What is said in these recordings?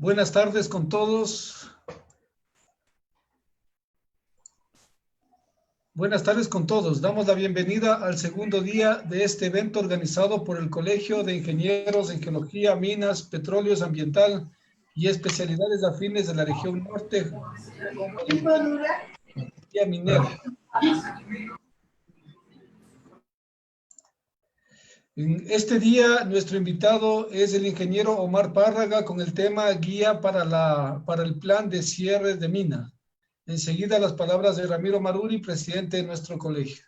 Buenas tardes con todos. Buenas tardes con todos. Damos la bienvenida al segundo día de este evento organizado por el Colegio de Ingenieros en Geología, Minas, Petróleos Ambiental y especialidades afines de la región norte con geología minera. En este día, nuestro invitado es el ingeniero Omar Párraga con el tema Guía para el Plan de Cierre de Mina. Enseguida las palabras de Ramiro Maruri, presidente de nuestro colegio.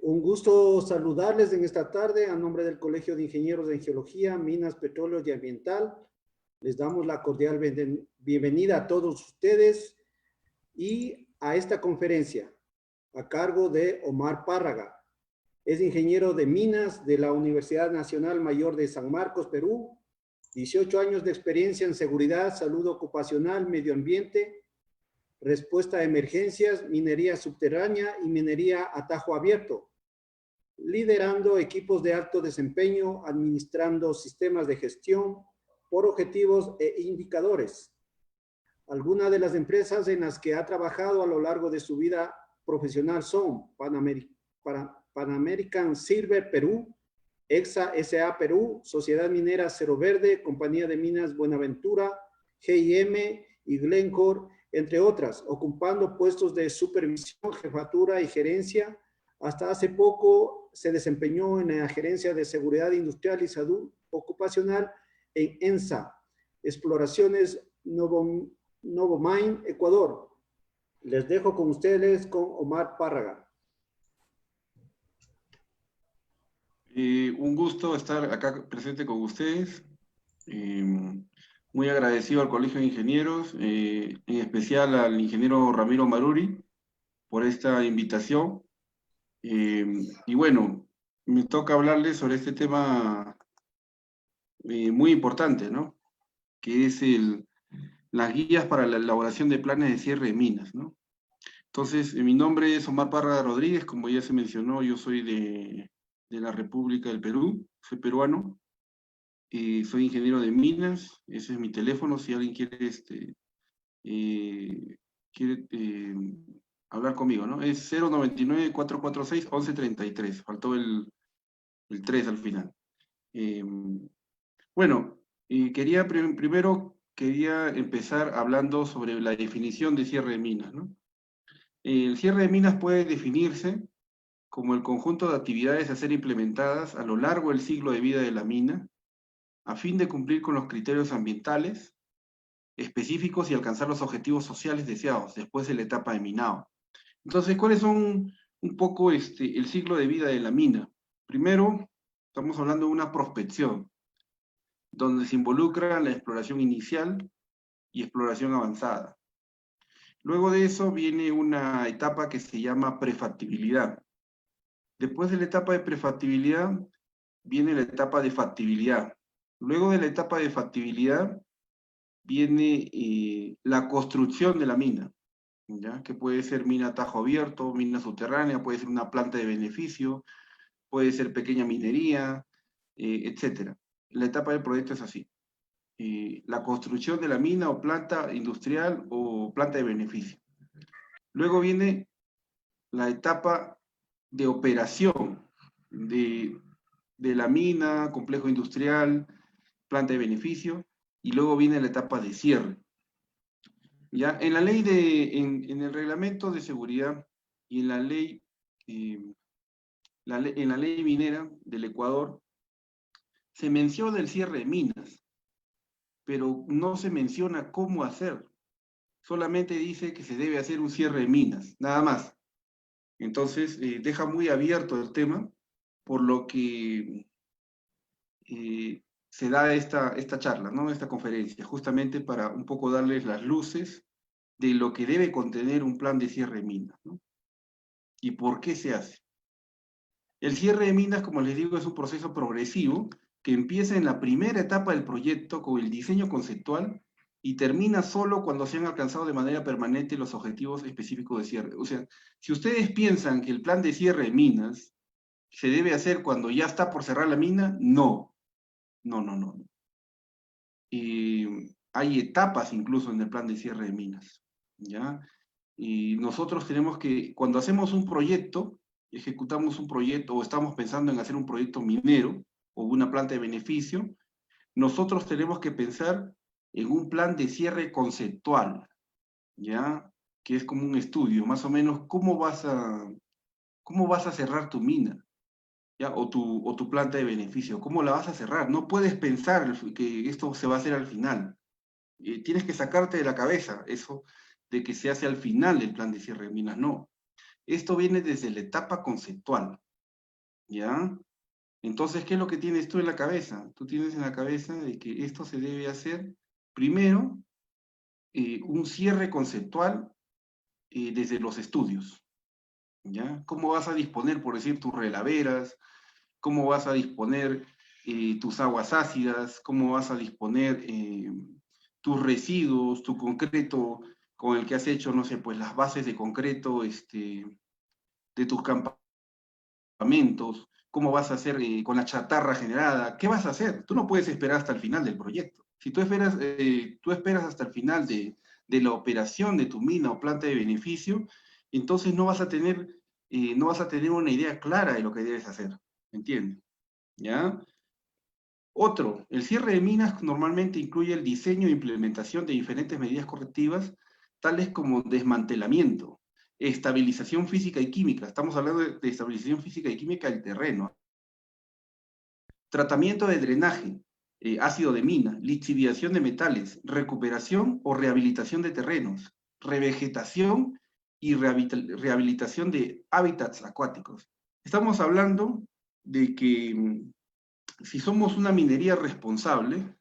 Un gusto saludarles en esta tarde a nombre del Colegio de Ingenieros en Geología, Minas, Petróleos y Ambiental. Les damos la cordial bienvenida a todos ustedes y a esta conferencia a cargo de Omar Párraga. Es ingeniero de minas de la Universidad Nacional Mayor de San Marcos, Perú. 18 años de experiencia en seguridad, salud ocupacional, medio ambiente, respuesta a emergencias, minería subterránea y minería a tajo abierto, liderando equipos de alto desempeño, administrando sistemas de gestión por objetivos e indicadores. Algunas de las empresas en las que ha trabajado a lo largo de su vida profesional son Pan American Silver Perú, EXA SA Perú, Sociedad Minera Cerro Verde, Compañía de Minas Buenaventura, GIM y Glencore, entre otras, ocupando puestos de supervisión, jefatura y gerencia. Hasta hace poco se desempeñó en la gerencia de seguridad industrial y salud ocupacional en ENSA, Exploraciones Novomine, Ecuador. Les dejo con ustedes con Omar Párraga. Un gusto estar acá presente con ustedes. Muy agradecido al Colegio de Ingenieros, en especial al ingeniero Ramiro Maruri por esta invitación. Y bueno, me toca hablarles sobre este tema muy importante, ¿no? Que es las guías para la elaboración de planes de cierre de minas, ¿no? Entonces, mi nombre es Omar Párraga Rodríguez, como ya se mencionó, yo soy de la República del Perú, soy peruano. Soy ingeniero de minas, ese es mi teléfono, si alguien quiere, hablar conmigo, ¿no? Es 099-446-1133, faltó el 3 al final. Bueno, primero quería empezar hablando sobre la definición de cierre de minas, ¿no? El cierre de minas puede definirse como el conjunto de actividades a ser implementadas a lo largo del ciclo de vida de la mina, a fin de cumplir con los criterios ambientales específicos y alcanzar los objetivos sociales deseados después de la etapa de minado. Entonces, ¿cuáles son un poco el ciclo de vida de la mina? Primero, estamos hablando de una prospección, donde se involucra la exploración inicial y exploración avanzada. Luego de eso viene una etapa que se llama prefactibilidad. Después de la etapa de prefactibilidad, viene la etapa de factibilidad. Luego de la etapa de factibilidad, viene la construcción de la mina, ¿ya? Que puede ser mina a tajo abierto, mina subterránea, puede ser una planta de beneficio, puede ser pequeña minería, etc. La etapa del proyecto es así. La construcción de la mina o planta industrial o planta de beneficio. Luego viene la etapa de operación de la mina, complejo industrial, planta de beneficio, y luego viene la etapa de cierre. Ya, en la ley en el reglamento de seguridad y en la ley minera del Ecuador, se menciona el cierre de minas, pero no se menciona cómo hacer. Solamente dice que se debe hacer un cierre de minas, nada más. Entonces, deja muy abierto el tema, por lo que se da esta charla, ¿no? Esta conferencia, justamente para un poco darles las luces de lo que debe contener un plan de cierre de minas, ¿no? Y por qué se hace. El cierre de minas, como les digo, es un proceso progresivo que empieza en la primera etapa del proyecto con el diseño conceptual y termina solo cuando se han alcanzado de manera permanente los objetivos específicos de cierre. O sea, si ustedes piensan que el plan de cierre de minas se debe hacer cuando ya está por cerrar la mina, no. No. hay etapas incluso en el plan de cierre de minas, ¿ya? Y nosotros tenemos que, cuando hacemos un proyecto, ejecutamos un proyecto o estamos pensando en hacer un proyecto minero o una planta de beneficio, nosotros tenemos que pensar en un plan de cierre conceptual, ¿ya? Que es como un estudio, más o menos, cómo vas a cerrar tu mina, ¿ya? O tu planta de beneficio, ¿cómo la vas a cerrar? No puedes pensar que esto se va a hacer al final. Tienes que sacarte de la cabeza eso de que se hace al final del plan de cierre de minas, no. Esto viene desde la etapa conceptual, ¿ya? Entonces, ¿qué es lo que tienes tú en la cabeza? Tú tienes en la cabeza de que esto se debe hacer, primero, un cierre conceptual desde los estudios, ¿ya? ¿Cómo vas a disponer, por decir, tus relaveras? ¿Cómo vas a disponer tus aguas ácidas? ¿Cómo vas a disponer tus residuos, tu concreto con el que has hecho, no sé, pues las bases de concreto de tus campamentos? ¿Cómo vas a hacer con la chatarra generada? ¿Qué vas a hacer? Tú no puedes esperar hasta el final del proyecto. Si tú esperas hasta el final de la operación de tu mina o planta de beneficio, entonces no vas a tener una idea clara de lo que debes hacer. ¿Entiendes? ¿Ya? Otro, el cierre de minas normalmente incluye el diseño e implementación de diferentes medidas correctivas, tales como desmantelamiento, estabilización física y química. Estamos hablando de estabilización física y química del terreno. Tratamiento de drenaje, ácido de mina, lixiviación de metales, recuperación o rehabilitación de terrenos, revegetación y rehabilitación de hábitats acuáticos. Estamos hablando de que si somos una minería responsable,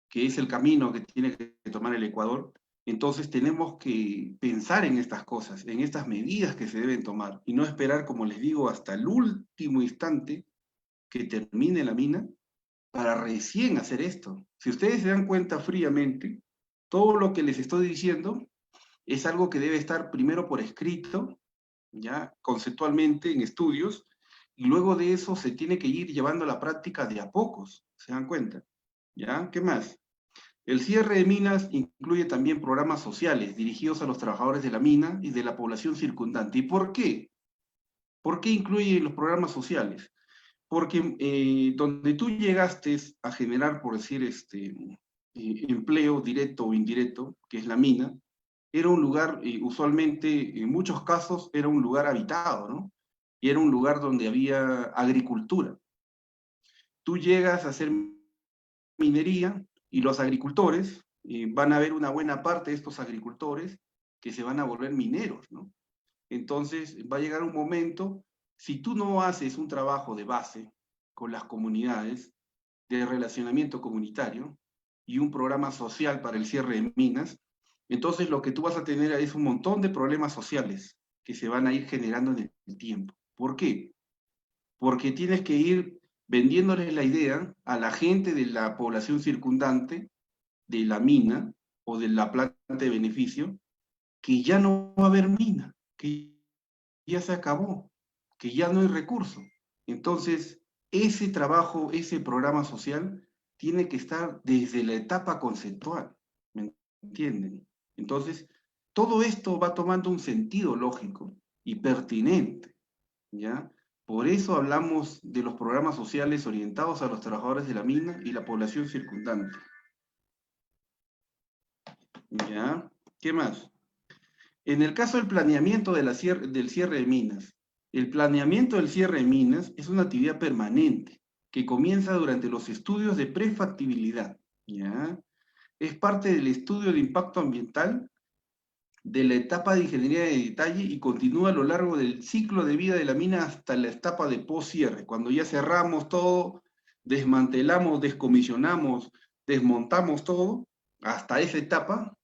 que es el camino que tiene que tomar el Ecuador, entonces tenemos que pensar en estas cosas, en estas medidas que se deben tomar, y no esperar, como les digo, hasta el último instante que termine la mina para recién hacer esto. Si ustedes se dan cuenta fríamente, todo lo que les estoy diciendo es algo que debe estar primero por escrito, ya conceptualmente en estudios, y luego de eso se tiene que ir llevando a la práctica de a pocos, ¿se dan cuenta? ¿Ya? ¿Qué más? El cierre de minas incluye también programas sociales dirigidos a los trabajadores de la mina y de la población circundante. ¿Y por qué? ¿Por qué incluye los programas sociales? Porque donde tú llegaste a generar, por decir, empleo directo o indirecto, que es la mina, era un lugar, usualmente, en muchos casos, era un lugar habitado, ¿no? Y era un lugar donde había agricultura. Tú llegas a hacer minería y los agricultores, van a ver una buena parte de estos agricultores que se van a volver mineros, ¿no? Entonces va a llegar un momento, si tú no haces un trabajo de base con las comunidades, de relacionamiento comunitario y un programa social para el cierre de minas, entonces lo que tú vas a tener es un montón de problemas sociales que se van a ir generando en el tiempo. ¿Por qué? Porque tienes que ir vendiéndoles la idea a la gente de la población circundante, de la mina o de la planta de beneficio, que ya no va a haber mina, que ya se acabó, que ya no hay recurso. Entonces, ese trabajo, ese programa social, tiene que estar desde la etapa conceptual, ¿me entienden? Entonces, todo esto va tomando un sentido lógico y pertinente, ¿ya? Por eso hablamos de los programas sociales orientados a los trabajadores de la mina y la población circundante, ¿ya? ¿Qué más? En el caso del planeamiento del cierre de minas, el planeamiento del cierre de minas es una actividad permanente que comienza durante los estudios de prefactibilidad, ¿ya? Es parte del estudio de impacto ambiental de la etapa de ingeniería de detalle y continúa a lo largo del ciclo de vida de la mina hasta la etapa de post-cierre, cuando ya cerramos todo, desmantelamos, descomisionamos, desmontamos todo, hasta esa etapa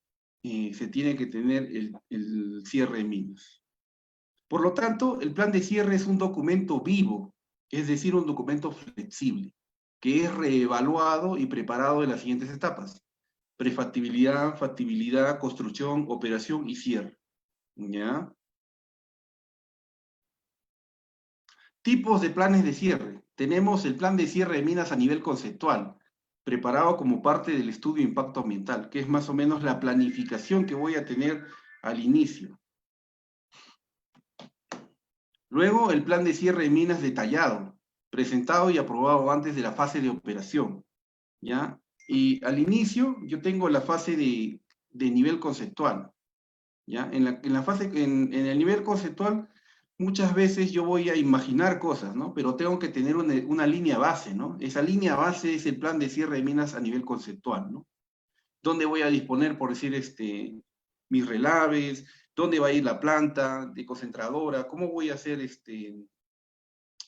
se tiene que tener el cierre de minas. Por lo tanto, el plan de cierre es un documento vivo, es decir, un documento flexible, que es reevaluado y preparado en las siguientes etapas: prefactibilidad, factibilidad, construcción, operación y cierre. ¿Ya? Tipos de planes de cierre. Tenemos el plan de cierre de minas a nivel conceptual. preparado como parte del estudio de impacto ambiental, que es más o menos la planificación que voy a tener al inicio. Luego, el plan de cierre de minas detallado, presentado y aprobado antes de la fase de operación, ¿ya? Y al inicio, yo tengo la fase de nivel conceptual, ¿ya? En el nivel conceptual, muchas veces yo voy a imaginar cosas, ¿no? Pero tengo que tener una línea base, ¿no? Esa línea base es el plan de cierre de minas a nivel conceptual, ¿no? ¿Dónde voy a disponer, por decir, mis relaves? ¿Dónde va a ir la planta de concentradora? ¿Cómo voy a hacer,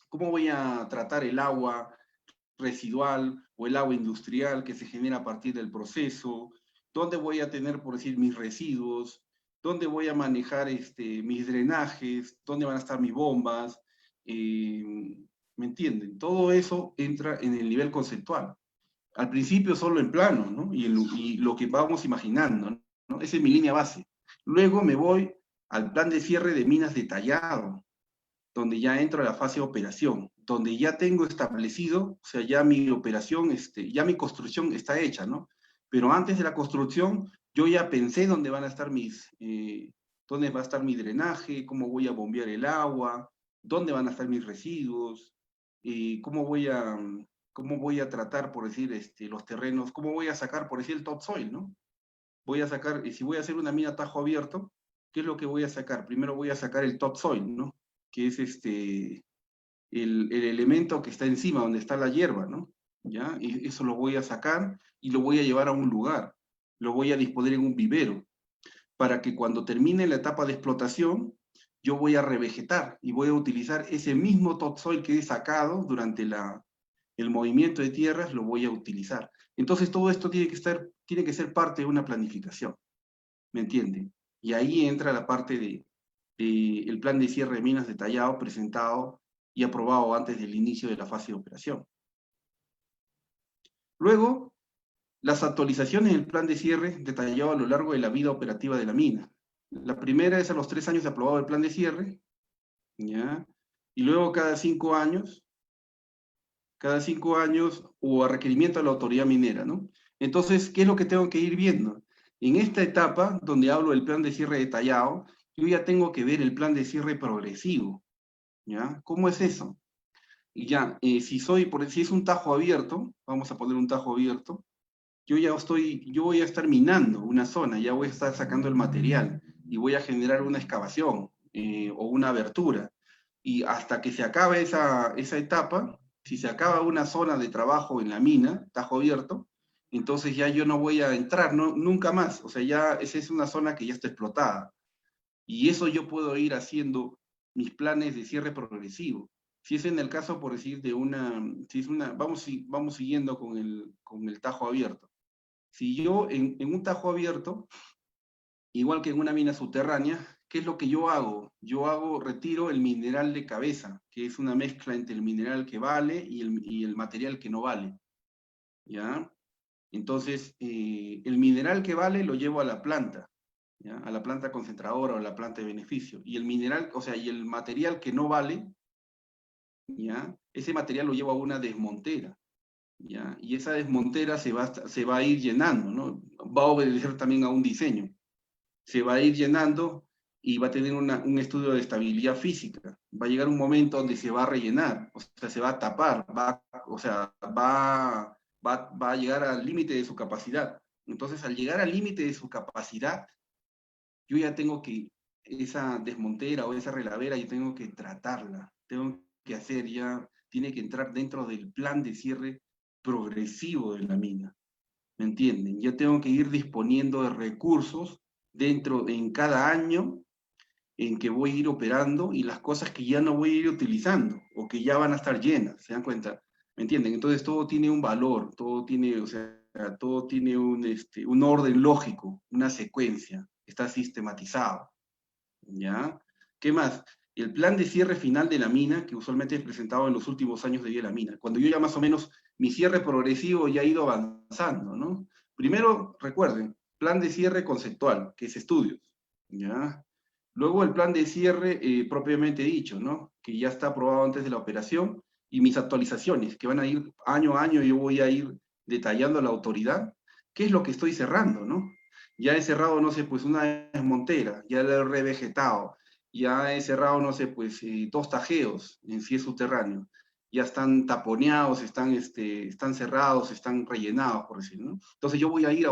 cómo voy a tratar el agua residual o el agua industrial que se genera a partir del proceso? ¿Dónde voy a tener, por decir, mis residuos? ¿Dónde voy a manejar mis drenajes? ¿Dónde van a estar mis bombas? ¿Me entienden? Todo eso entra en el nivel conceptual. Al principio solo en plano, ¿no? Y lo que vamos imaginando, ¿no? Esa es mi línea base. Luego me voy al plan de cierre de minas detallado, donde ya entro a la fase de operación, donde ya tengo establecido, o sea, ya mi operación, ya mi construcción está hecha, ¿no? Pero antes de la construcción, yo ya pensé dónde van a estar dónde va a estar mi drenaje, cómo voy a bombear el agua, dónde van a estar mis residuos, cómo voy a tratar, por decir, los terrenos, cómo voy a sacar, por decir, el topsoil, ¿no? Voy a sacar, si voy a hacer una mina a tajo abierto, ¿qué es lo que voy a sacar? Primero voy a sacar el topsoil, ¿no? Que es el elemento que está encima, donde está la hierba, ¿no? ¿Ya? Y eso lo voy a sacar y lo voy a llevar a un lugar, lo voy a disponer en un vivero, para que cuando termine la etapa de explotación, yo voy a revegetar y voy a utilizar ese mismo topsoil que he sacado durante el movimiento de tierras, lo voy a utilizar. Entonces todo esto tiene que ser parte de una planificación, ¿me entienden? Y ahí entra la parte de el plan de cierre de minas detallado, presentado y aprobado antes del inicio de la fase de operación. Luego, las actualizaciones del plan de cierre detallado a lo largo de la vida operativa de la mina. La primera es a los 3 años de aprobado el plan de cierre, ¿ya? Y luego cada 5 años, o a requerimiento de la autoridad minera, ¿no? Entonces, ¿qué es lo que tengo que ir viendo? En esta etapa, donde hablo del plan de cierre detallado, yo ya tengo que ver el plan de cierre progresivo, ¿ya? ¿Cómo es eso? Y ya, si es un tajo abierto, vamos a poner un tajo abierto, yo voy a estar minando una zona, ya voy a estar sacando el material y voy a generar una excavación o una abertura. Y hasta que se acabe esa etapa, si se acaba una zona de trabajo en la mina, tajo abierto, entonces ya yo no voy a entrar nunca más. O sea, ya esa es una zona que ya está explotada. Y eso yo puedo ir haciendo mis planes de cierre progresivo. Si es en el caso, por decir, vamos siguiendo con el tajo abierto. Si yo en un tajo abierto, igual que en una mina subterránea, ¿qué es lo que yo hago? Retiro el mineral de cabeza, que es una mezcla entre el mineral que vale y el material que no vale, ¿ya? Entonces, el mineral que vale lo llevo a la planta, ¿ya? A la planta concentradora o a la planta de beneficio. Y el mineral, o sea, y el material que no vale, ¿ya? Ese material lo llevo a una desmontera, ¿ya? Y esa desmontera se va a ir llenando, ¿no? Va a obedecer también a un diseño. Se va a ir llenando y va a tener un estudio de estabilidad física. Va a llegar un momento donde se va a rellenar, o sea, se va a tapar, va a llegar al límite de su capacidad. Entonces, al llegar al límite de su capacidad, yo ya tengo que, esa desmontera o esa relavera, yo tengo que tratarla, tiene que entrar dentro del plan de cierre progresivo de la mina, ¿me entienden? Yo tengo que ir disponiendo de recursos en cada año en que voy a ir operando y las cosas que ya no voy a ir utilizando o que ya van a estar llenas, ¿se dan cuenta? ¿Me entienden? Entonces todo tiene un valor, todo tiene un orden lógico, una secuencia, está sistematizado, ¿ya? ¿Qué más? El plan de cierre final de la mina, que usualmente es presentado en los últimos años de vida de la mina, cuando yo ya más o menos mi cierre progresivo ya ha ido avanzando, ¿no? Primero, recuerden, plan de cierre conceptual, que es estudios, ¿ya? Luego el plan de cierre propiamente dicho, ¿no? Que ya está aprobado antes de la operación, y mis actualizaciones, que van a ir año a año, yo voy a ir detallando a la autoridad qué es lo que estoy cerrando, ¿no? Ya he cerrado, no sé, pues una montera, ya la he revegetado, ya he cerrado, no sé, pues 2 tajeos en si es subterráneo, ya están taponeados, están cerrados, están rellenados, por decirlo, ¿no? Entonces yo voy a ir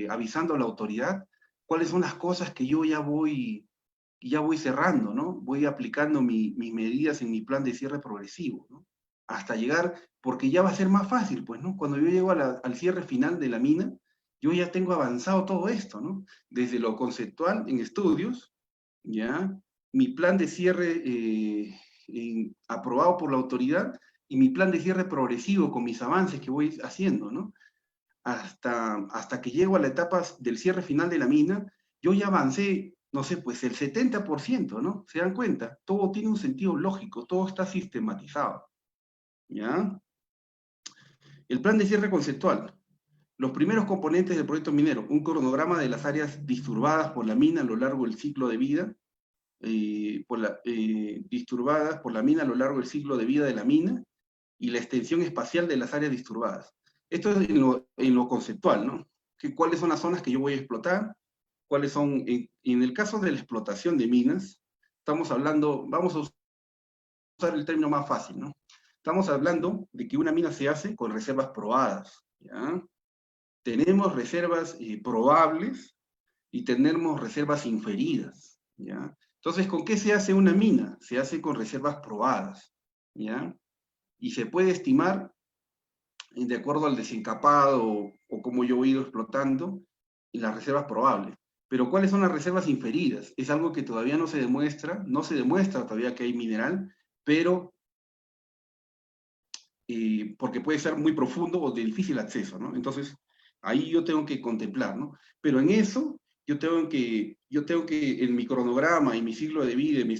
avisando a la autoridad cuáles son las cosas que yo ya voy cerrando, ¿no? Voy aplicando mis medidas en mi plan de cierre progresivo, ¿no? Hasta llegar, porque ya va a ser más fácil, pues, ¿no? Cuando yo llego al cierre final de la mina, yo ya tengo avanzado todo esto, ¿no? Desde lo conceptual en estudios, ¿ya? Mi plan de cierre aprobado por la autoridad y mi plan de cierre progresivo con mis avances que voy haciendo, ¿no? Hasta que llego a la etapa del cierre final de la mina, yo ya avancé, no sé, pues el 70%, ¿no? ¿Se dan cuenta? Todo tiene un sentido lógico, todo está sistematizado, ¿ya? El plan de cierre conceptual. Los primeros componentes del proyecto minero, un cronograma de las áreas disturbadas por la mina a lo largo del ciclo de vida, disturbadas por la mina a lo largo del ciclo de vida de la mina, y la extensión espacial de las áreas disturbadas. Esto es en lo conceptual, ¿no? ¿Cuáles son las zonas que yo voy a explotar? ¿Cuáles son, en el caso de la explotación de minas, estamos hablando, vamos a usar el término más fácil, ¿no? Estamos hablando de que una mina se hace con reservas probadas, ¿ya? Tenemos reservas probables y tenemos reservas inferidas, ¿ya? Entonces, ¿con qué se hace una mina? Se hace con reservas probadas, ¿ya? Y se puede estimar, de acuerdo al desencapado o como yo he ido explotando, las reservas probables. Pero ¿cuáles son las reservas inferidas? Es algo que todavía no se demuestra todavía que hay mineral, pero porque puede ser muy profundo o de difícil acceso, ¿no? Entonces, ahí yo tengo que contemplar, ¿no? Pero en eso, yo tengo que en mi cronograma y mi ciclo de vida, en mi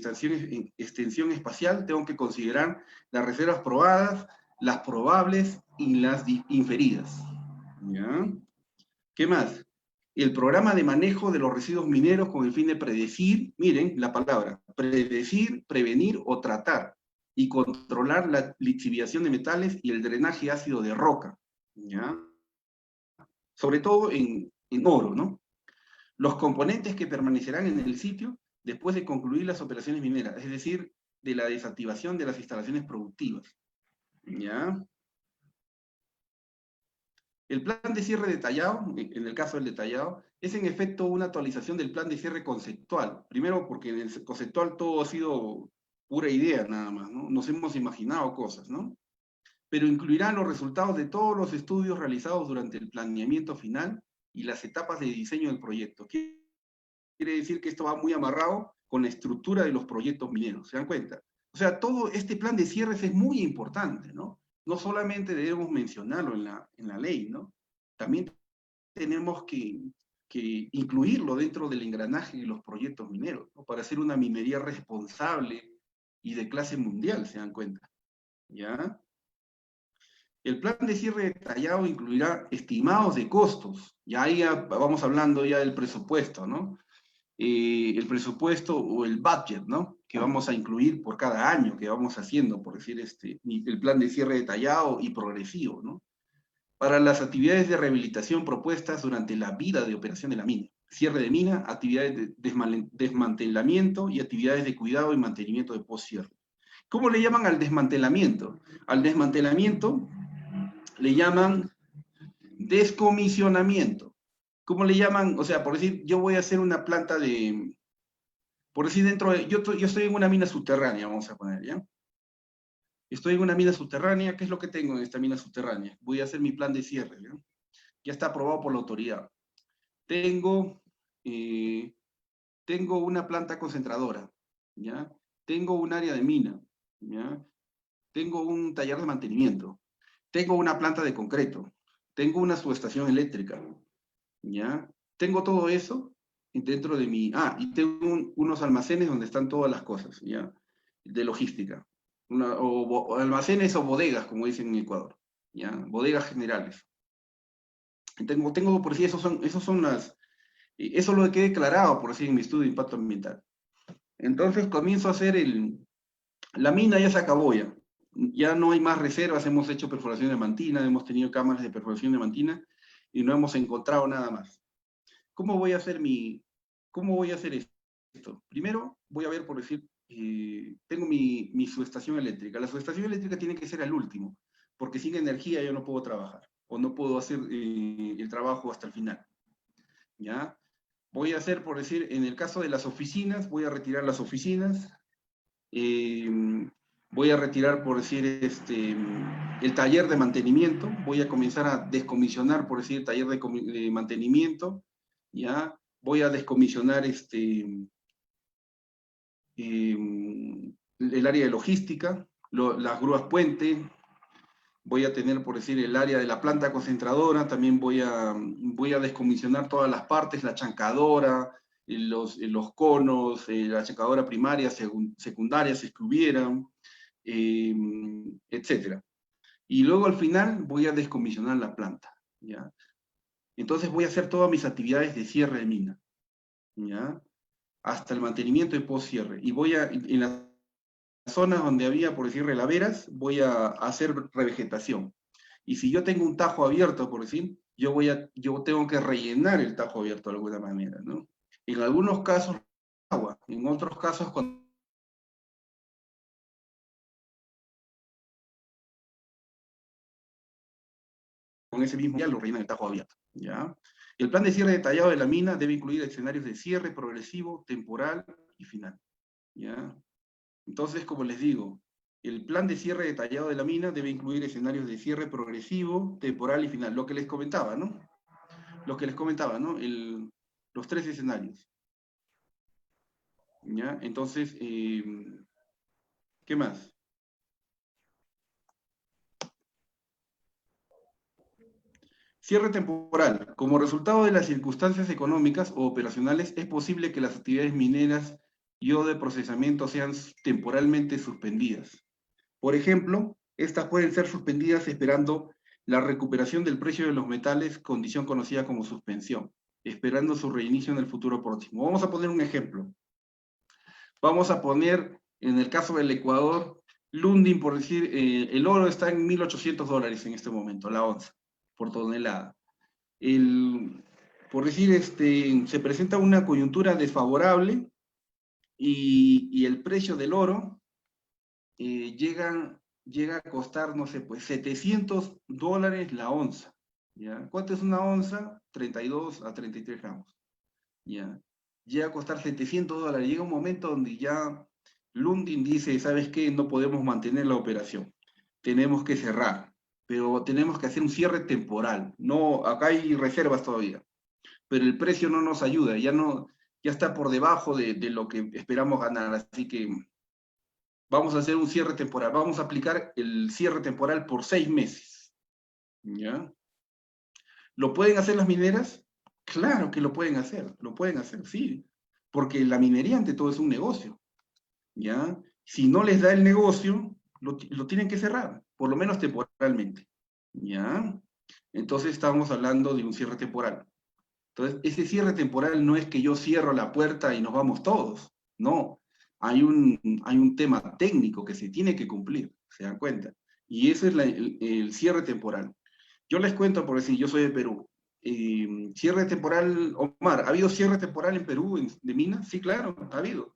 extensión espacial, tengo que considerar las reservas probadas, las probables y las inferidas, ¿ya? ¿Qué más? El programa de manejo de los residuos mineros con el fin de predecir, miren la palabra, predecir, prevenir o tratar, y controlar la lixiviación de metales y el drenaje ácido de roca, ¿ya? Sobre todo en oro, ¿no? Los componentes que permanecerán en el sitio después de concluir las operaciones mineras, es decir, de la desactivación de las instalaciones productivas, ¿ya? El plan de cierre detallado, en el caso del detallado, es en efecto una actualización del plan de cierre conceptual. Primero porque en el conceptual todo ha sido pura idea nada más, ¿no? Nos hemos imaginado cosas, ¿no? Pero incluirá los resultados de todos los estudios realizados durante el planeamiento final y las etapas de diseño del proyecto. Quiere decir que esto va muy amarrado con la estructura de los proyectos mineros, ¿se dan cuenta? O sea, todo este plan de cierres es muy importante, ¿no? No solamente debemos mencionarlo en la ley, ¿no? También tenemos que incluirlo dentro del engranaje de los proyectos mineros, ¿no? Para hacer una minería responsable y de clase mundial, ¿se dan cuenta? ¿Ya? El plan de cierre detallado incluirá estimados de costos, ya ahí vamos hablando ya del presupuesto, ¿no? El presupuesto o el budget, ¿no? Que vamos a incluir por cada año que vamos haciendo, por decir, el plan de cierre detallado y progresivo, ¿no? Para las actividades de rehabilitación propuestas durante la vida de operación de la mina. Cierre de mina, actividades de desmantelamiento y actividades de cuidado y mantenimiento de post-cierre. ¿Cómo le llaman al desmantelamiento? Al desmantelamiento le llaman descomisionamiento. ¿Cómo le llaman? O sea, por decir, yo voy a hacer una planta de, por decir, yo estoy en una mina subterránea, vamos a poner, ¿ya? Estoy en una mina subterránea, ¿qué es lo que tengo en esta mina subterránea? Voy a hacer mi plan de cierre, ¿ya? Ya está aprobado por la autoridad. Tengo una planta concentradora, ¿ya? Tengo un área de mina, ¿ya? Tengo un taller de mantenimiento, tengo una planta de concreto, tengo una subestación eléctrica, ¿ya? Tengo todo eso dentro de mi... y tengo unos almacenes donde están todas las cosas, ¿ya? De logística. O almacenes o bodegas, como dicen en Ecuador, ¿ya? Bodegas generales. Tengo por si eso son las... Eso lo que he declarado, por decir, en mi estudio de impacto ambiental. Entonces comienzo a hacer la mina ya se acabó ya, ya no hay más reservas, hemos hecho perforación de mantina, hemos tenido cámaras de perforación de mantina y no hemos encontrado nada más. ¿Cómo voy a hacer esto? Primero, voy a ver, por decir, tengo mi subestación eléctrica. La subestación eléctrica tiene que ser al último, porque sin energía yo no puedo trabajar, o no puedo hacer el trabajo hasta el final. ¿Ya? Voy a hacer, por decir, en el caso de las oficinas, voy a retirar las oficinas, voy a retirar, por decir, el taller de mantenimiento, voy a comenzar a descomisionar, por decir, el taller de mantenimiento, ¿ya? Voy a descomisionar el área de logística, las grúas puente, voy a tener, por decir, el área de la planta concentradora, también voy a descomisionar todas las partes, la chancadora, los conos, la chancadora primaria, secundaria, si es que hubieran, etc. Y luego al final voy a descomisionar la planta, ¿ya? Entonces voy a hacer todas mis actividades de cierre de mina, ¿ya? Hasta el mantenimiento y post-cierre. Y en las zonas donde había, por decir, relaveras, voy a hacer revegetación. Y si yo tengo un tajo abierto, por decir, yo tengo que rellenar el tajo abierto de alguna manera, ¿no? En algunos casos, agua. En otros casos, con ese mismo ya lo rellenan el tajo abierto, ¿ya? El plan de cierre detallado de la mina debe incluir escenarios de cierre progresivo, temporal y final, ¿ya? Entonces, como les digo, el plan de cierre detallado de la mina debe incluir escenarios de cierre progresivo, temporal y final. Lo que les comentaba, ¿no? Los 3 escenarios. ¿Ya? Entonces, ¿qué más? Cierre temporal. Como resultado de las circunstancias económicas o operacionales, es posible que las actividades mineras y o de procesamiento sean temporalmente suspendidas. Por ejemplo, estas pueden ser suspendidas esperando la recuperación del precio de los metales, condición conocida como suspensión, esperando su reinicio en el futuro próximo. Vamos a poner un ejemplo. Vamos a poner, en el caso del Ecuador, Lundin, por decir, el oro está en $1.800 en este momento, la onza, por tonelada. Por decir, se presenta una coyuntura desfavorable y el precio del oro llega a costar, no sé, pues $700 la onza, ¿ya? ¿Cuánto es una onza? 32 a 33 gramos, ¿ya? Llega a costar $700, llega un momento donde ya Lundin dice, ¿sabes qué? No podemos mantener la operación, tenemos que cerrar, pero tenemos que hacer un cierre temporal, no, acá hay reservas todavía, pero el precio no nos ayuda, ya está por debajo de lo que esperamos ganar, así que vamos a hacer un cierre temporal, vamos a aplicar el cierre temporal por 6 meses, ¿ya? ¿Lo pueden hacer las mineras? Claro que lo pueden hacer, sí, porque la minería ante todo es un negocio, ¿ya? Si no les da el negocio, lo tienen que cerrar, por lo menos temporalmente, ¿ya? Entonces estamos hablando de un cierre temporal. Entonces, ese cierre temporal no es que yo cierro la puerta y nos vamos todos, no. Hay un tema técnico que se tiene que cumplir, ¿se dan cuenta? Y ese es el cierre temporal. Yo les cuento, por decir, yo soy de Perú. Cierre temporal, Omar, ¿ha habido cierre temporal en Perú de minas? Sí, claro, ha habido.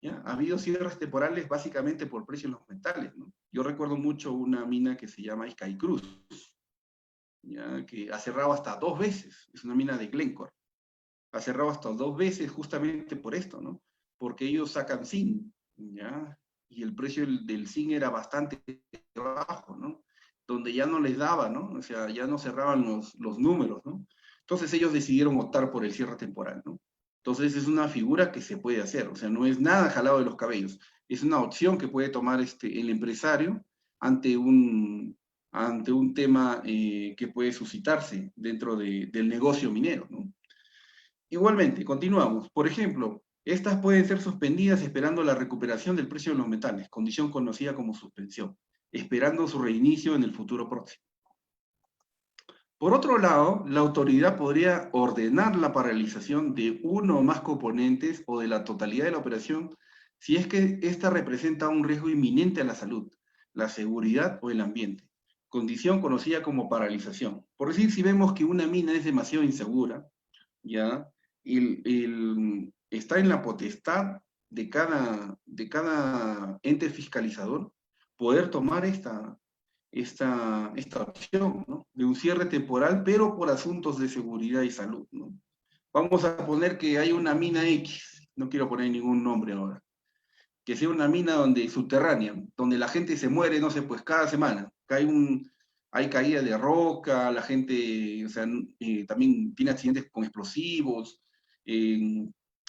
¿Ya? Ha habido cierres temporales básicamente por precio de los metales, ¿no? Yo recuerdo mucho una mina que se llama Skycruz, ¿ya? Que ha cerrado hasta 2 veces, es una mina de Glencore. Ha cerrado hasta 2 veces justamente por esto, ¿no? Porque ellos sacan zinc, ¿ya? Y el precio del zinc era bastante bajo, ¿no? Donde ya no les daba, ¿no? O sea, ya no cerraban los números, ¿no? Entonces ellos decidieron optar por el cierre temporal, ¿no? Entonces es una figura que se puede hacer, o sea, no es nada jalado de los cabellos, es una opción que puede tomar el empresario ante un tema que puede suscitarse dentro del negocio minero, ¿no? Igualmente, continuamos. Por ejemplo, estas pueden ser suspendidas esperando la recuperación del precio de los metales, condición conocida como suspensión, esperando su reinicio en el futuro próximo. Por otro lado, la autoridad podría ordenar la paralización de uno o más componentes o de la totalidad de la operación si es que ésta representa un riesgo inminente a la salud, la seguridad o el ambiente. Condición conocida como paralización. Por decir, si vemos que una mina es demasiado insegura, ¿ya? Está en la potestad de cada ente fiscalizador poder tomar esta opción, ¿no? De un cierre temporal, pero por asuntos de seguridad y salud, ¿no? Vamos a poner que hay una mina X, no quiero poner ningún nombre ahora, que sea una mina subterránea, donde la gente se muere, no sé, pues cada semana, hay caída de roca, la gente, o sea, también tiene accidentes con explosivos, eh,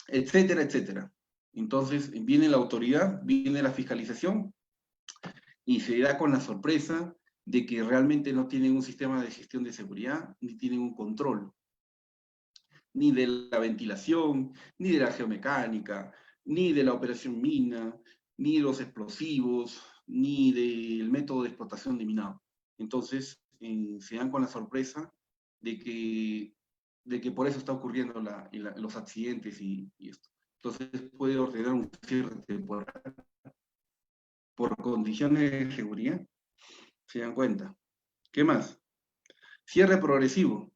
etcétera, etcétera. Entonces viene la autoridad, viene la fiscalización, y se da con la sorpresa de que realmente no tienen un sistema de gestión de seguridad, ni tienen un control, ni de la ventilación, ni de la geomecánica, ni de la operación mina, ni de los explosivos, ni del método de explotación de minado. Entonces, se dan con la sorpresa de que por eso está ocurriendo los accidentes y esto. Entonces, puede ordenar un cierre temporal por condiciones de seguridad. ¿Se dan cuenta? ¿Qué más? Cierre progresivo.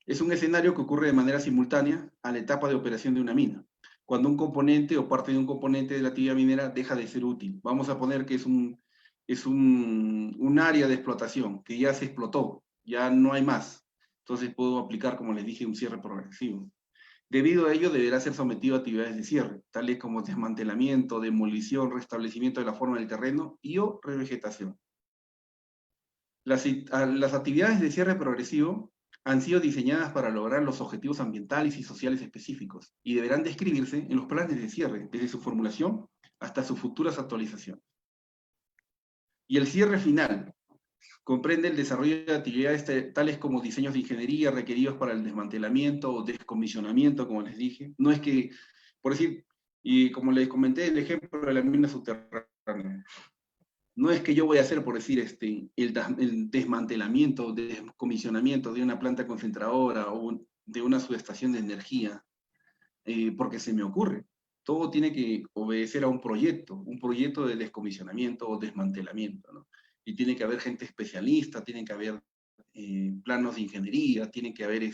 Es un escenario que ocurre de manera simultánea a la etapa de operación de una mina, cuando un componente o parte de un componente de la actividad minera deja de ser útil. Vamos a poner que es un área de explotación, que ya se explotó, ya no hay más. Entonces puedo aplicar, como les dije, un cierre progresivo. Debido a ello, deberá ser sometido a actividades de cierre, tales como desmantelamiento, demolición, restablecimiento de la forma del terreno y o revegetación. Las actividades de cierre progresivo han sido diseñadas para lograr los objetivos ambientales y sociales específicos y deberán describirse en los planes de cierre, desde su formulación hasta sus futuras actualizaciones. Y el cierre final comprende el desarrollo de actividades tales como diseños de ingeniería requeridos para el desmantelamiento o descomisionamiento, como les dije. No es que, por decir, y como les comenté, el ejemplo de la mina subterránea. No es que yo voy a hacer, por decir, el desmantelamiento, descomisionamiento de una planta concentradora o de una subestación de energía, porque se me ocurre. Todo tiene que obedecer a un proyecto de descomisionamiento o desmantelamiento, ¿no? Y tiene que haber gente especialista, tiene que haber planos de ingeniería, tiene que haber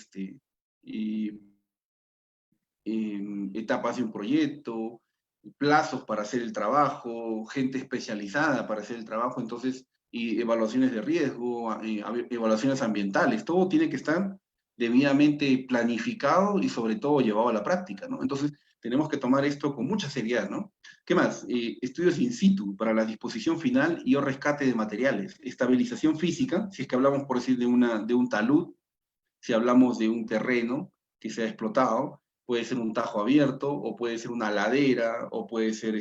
etapas de un proyecto, plazos para hacer el trabajo, gente especializada para hacer el trabajo, entonces, y evaluaciones de riesgo, evaluaciones ambientales, todo tiene que estar debidamente planificado y sobre todo llevado a la práctica, ¿no? Entonces, tenemos que tomar esto con mucha seriedad, ¿no? ¿Qué más? Estudios in situ para la disposición final y o rescate de materiales, estabilización física, si es que hablamos, por decir, de un talud, si hablamos de un terreno que se ha explotado, puede ser un tajo abierto, o puede ser una ladera, o puede ser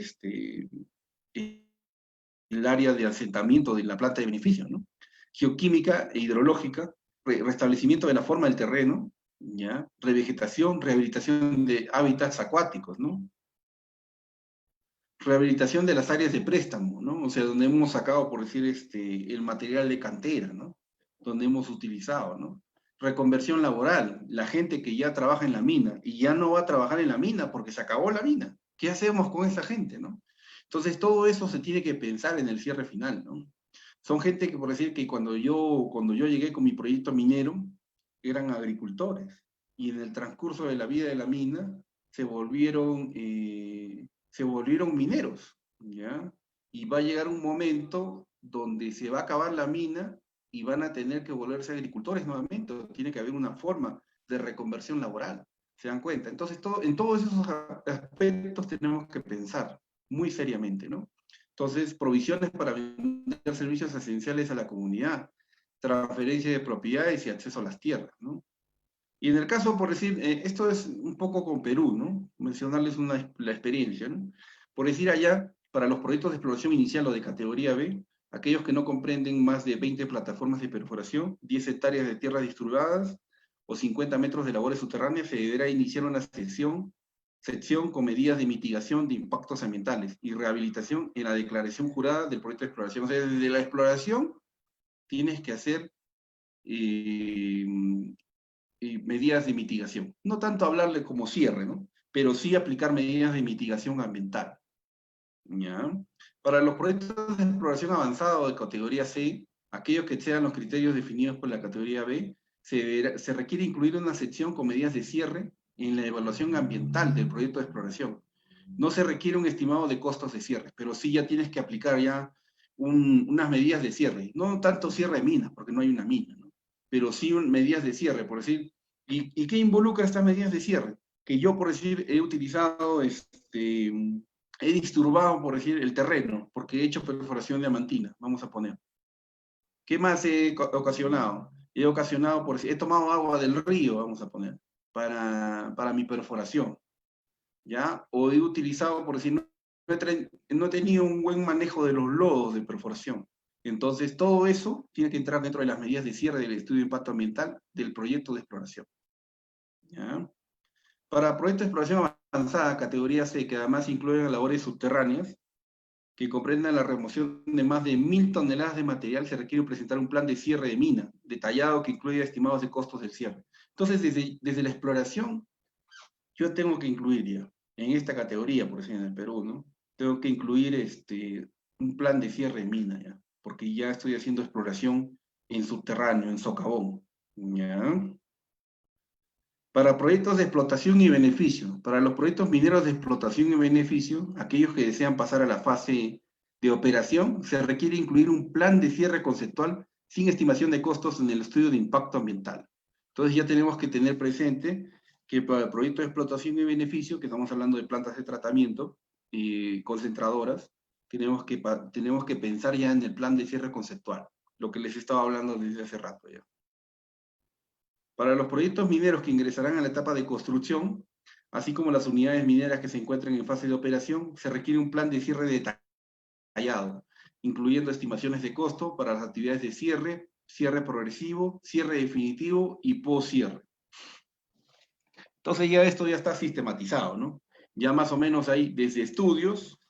el área de asentamiento de la planta de beneficio, ¿no? Geoquímica e hidrológica, restablecimiento de la forma del terreno, ¿ya? Revegetación, rehabilitación de hábitats acuáticos, ¿no? Rehabilitación de las áreas de préstamo, ¿no? O sea, donde hemos sacado, por decir, el material de cantera, ¿no? Donde hemos utilizado, ¿no? Reconversión laboral, la gente que ya trabaja en la mina y ya no va a trabajar en la mina porque se acabó la mina. ¿Qué hacemos con esa gente, no? Entonces, todo eso se tiene que pensar en el cierre final, ¿no? Son gente que, por decir, que cuando yo llegué con mi proyecto minero, eran agricultores. Y en el transcurso de la vida de la mina, se volvieron mineros, ¿ya? Y va a llegar un momento donde se va a acabar la mina y van a tener que volverse agricultores nuevamente. Tiene que haber una forma de reconversión laboral. ¿Se dan cuenta? Entonces, en todos esos aspectos tenemos que pensar muy seriamente, ¿no? Entonces, provisiones para vender servicios esenciales a la comunidad, transferencia de propiedades y acceso a las tierras, ¿no? Y en el caso, por decir, esto es un poco con Perú, ¿no? Mencionarles la experiencia, ¿no? Por decir allá, para los proyectos de exploración inicial o de categoría B, aquellos que no comprenden más de 20 plataformas de perforación, 10 hectáreas de tierras distribuidas o 50 metros de labores subterráneas, se deberá iniciar una sección con medidas de mitigación de impactos ambientales y rehabilitación en la declaración jurada del proyecto de exploración. O sea, desde la exploración tienes que hacer medidas de mitigación. No tanto hablarle como cierre, ¿no? Pero sí aplicar medidas de mitigación ambiental. ¿ya? Para los proyectos de exploración avanzado de categoría C, aquellos que sean los criterios definidos por la categoría B, se requiere incluir una sección con medidas de cierre en la evaluación ambiental del proyecto de exploración. No se requiere un estimado de costos de cierre, pero sí ya tienes que aplicar ya unas medidas de cierre. No tanto cierre de minas, porque no hay una mina, ¿no? Pero sí medidas de cierre, por decir. ¿Y qué involucra estas medidas de cierre? Que yo, por decir, he utilizado, he disturbado, por decir, el terreno, porque he hecho perforación diamantina, vamos a poner. ¿Qué más he ocasionado? He ocasionado, por decir, he tomado agua del río, vamos a poner, para mi perforación, ¿ya? O he utilizado, por decir, no he tenido un buen manejo de los lodos de perforación. Entonces, todo eso tiene que entrar dentro de las medidas de cierre del estudio de impacto ambiental del proyecto de exploración, ¿ya? Para proyectos de exploración avanzada, categoría C, que además incluyen labores subterráneas, que comprendan la remoción de más de 1000 toneladas de material, se requiere presentar un plan de cierre de mina, detallado que incluya estimados de costos del cierre. Entonces, desde la exploración, yo tengo que incluir ya, en esta categoría, por ejemplo, en el Perú, ¿no? Tengo que incluir un plan de cierre de mina, ya, porque ya estoy haciendo exploración en subterráneo, en socavón, ¿ya? Para proyectos de explotación y beneficio, para los proyectos mineros de explotación y beneficio, aquellos que desean pasar a la fase de operación, se requiere incluir un plan de cierre conceptual sin estimación de costos en el estudio de impacto ambiental. Entonces ya tenemos que tener presente que para el proyecto de explotación y beneficio, que estamos hablando de plantas de tratamiento y concentradoras, tenemos que pensar ya en el plan de cierre conceptual, lo que les estaba hablando desde hace rato ya. Para los proyectos mineros que ingresarán a la etapa de construcción, así como las unidades mineras que se encuentren en fase de operación, se requiere un plan de cierre detallado, incluyendo estimaciones de costo para las actividades de cierre, cierre progresivo, cierre definitivo y post-cierre. Entonces ya esto ya está sistematizado, ¿no? Ya más o menos ahí, desde estudios,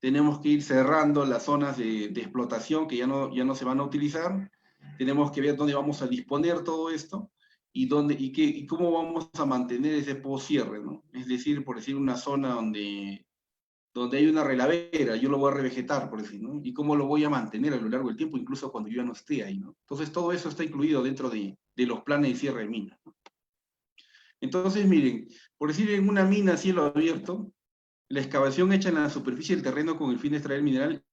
tenemos que ir cerrando las zonas de explotación que ya no se van a utilizar, tenemos que ver dónde vamos a disponer todo esto, y cómo vamos a mantener ese post-cierre, ¿no? Es decir, por decir, una zona donde hay una relavera, yo lo voy a revegetar, por decir, ¿no? Y cómo lo voy a mantener a lo largo del tiempo, incluso cuando yo ya no esté ahí, ¿no? Entonces, todo eso está incluido dentro de los planes de cierre de mina, ¿no? Entonces, miren, por decir, en una mina a cielo abierto, la excavación hecha en la superficie del terreno con el fin de extraer mineral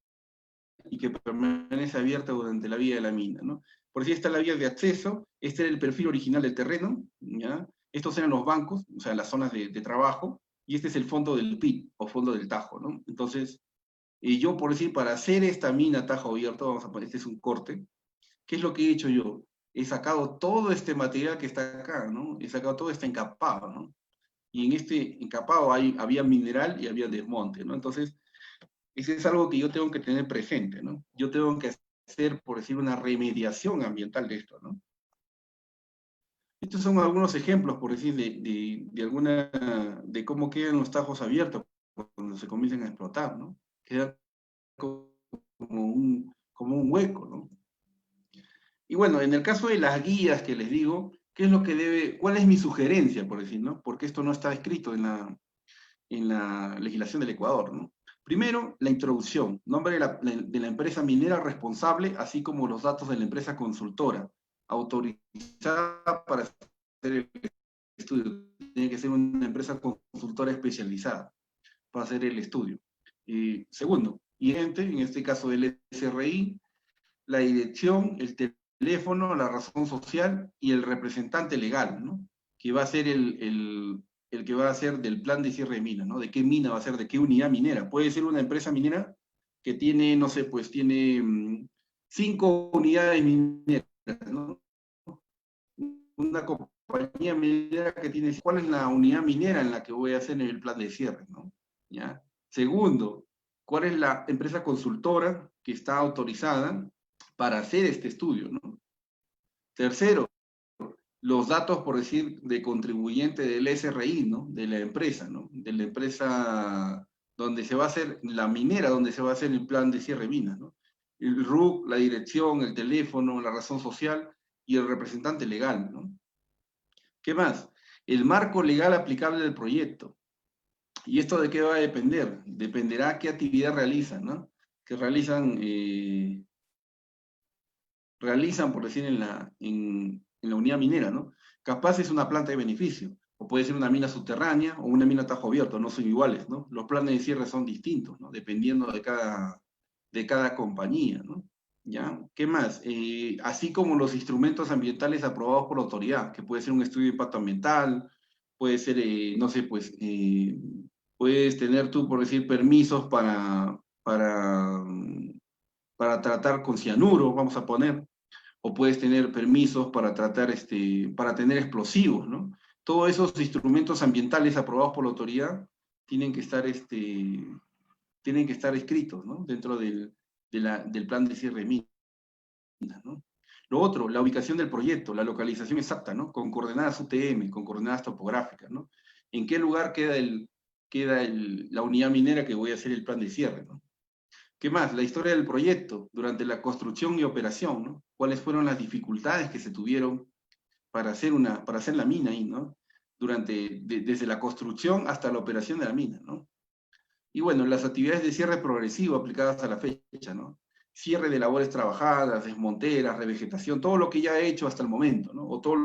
y que permanece abierta durante la vida de la mina, ¿no? Por si está la vía de acceso, este era el perfil original del terreno, ¿ya? Estos eran los bancos, o sea, las zonas de trabajo, y este es el fondo del pit, o fondo del tajo, ¿no? Entonces, yo, por decir, para hacer esta mina tajo abierto, vamos a poner, este es un corte, ¿qué es lo que he hecho yo? He sacado todo este material que está acá, ¿no? He sacado todo este encapado, ¿no? Y en este encapado había mineral y había desmonte, ¿no? Entonces, eso es algo que yo tengo que tener presente, ¿no? Yo tengo que hacer, por decir, una remediación ambiental de esto, ¿no? Estos son algunos ejemplos, por decir, de cómo quedan los tajos abiertos cuando se comienzan a explotar, ¿no? Queda como un hueco, ¿no? Y bueno, en el caso de las guías que les digo, cuál es mi sugerencia, por decir, ¿no? Porque esto no está escrito en la legislación del Ecuador, ¿no? Primero, la introducción, nombre de la empresa minera responsable, así como los datos de la empresa consultora, autorizada para hacer el estudio. Tiene que ser una empresa consultora especializada para hacer el estudio. Segundo, y en este caso el SRI, la dirección, el teléfono, la razón social y el representante legal, ¿no? Que va a ser el que va a ser del plan de cierre de mina, ¿no? De qué mina va a ser, de qué unidad minera. Puede ser una empresa minera que tiene, no sé, pues tiene 5 unidades mineras, ¿no? Una compañía minera que tiene, ¿cuál es la unidad minera en la que voy a hacer el plan de cierre, ¿no? ¿Ya? Segundo, ¿cuál es la empresa consultora que está autorizada para hacer este estudio, ¿no? Tercero, los datos, por decir, de contribuyente del SRI, ¿no? De la empresa, ¿no? De la empresa donde se va a hacer, la minera donde se va a hacer el plan de cierre de minas, ¿no? El RUC, la dirección, el teléfono, la razón social y el representante legal, ¿no? ¿Qué más? El marco legal aplicable del proyecto. ¿Y esto de qué va a depender? Dependerá qué actividad realizan, ¿no? Que realizan, por decir, en la unidad minera, ¿no? Capaz es una planta de beneficio, o puede ser una mina subterránea o una mina a tajo abierto, no son iguales, ¿no? Los planes de cierre son distintos, ¿no? Dependiendo de cada compañía, ¿no? ¿Ya? ¿Qué más? Así como los instrumentos ambientales aprobados por la autoridad, que puede ser un estudio de impacto ambiental, puede ser, no sé, pues, puedes tener tú, por decir, permisos para tratar con cianuro, vamos a poner, o puedes tener permisos para tratar, para tener explosivos, ¿no? Todos esos instrumentos ambientales aprobados por la autoridad tienen que estar, escritos, ¿no? Dentro del plan de cierre de minas, ¿no? Lo otro, la ubicación del proyecto, la localización exacta, ¿no? Con coordenadas UTM, con coordenadas topográficas, ¿no? ¿En qué lugar queda la unidad minera que voy a hacer el plan de cierre, ¿no? ¿Qué más? La historia del proyecto durante la construcción y operación, ¿no? ¿Cuáles fueron las dificultades que se tuvieron para hacer la mina ahí, ¿no? Desde la construcción hasta la operación de la mina, ¿no? Y bueno, las actividades de cierre progresivo aplicadas a la fecha, ¿no? Cierre de labores trabajadas, desmonteras, revegetación, todo lo que ya he hecho hasta el momento, ¿no? O todo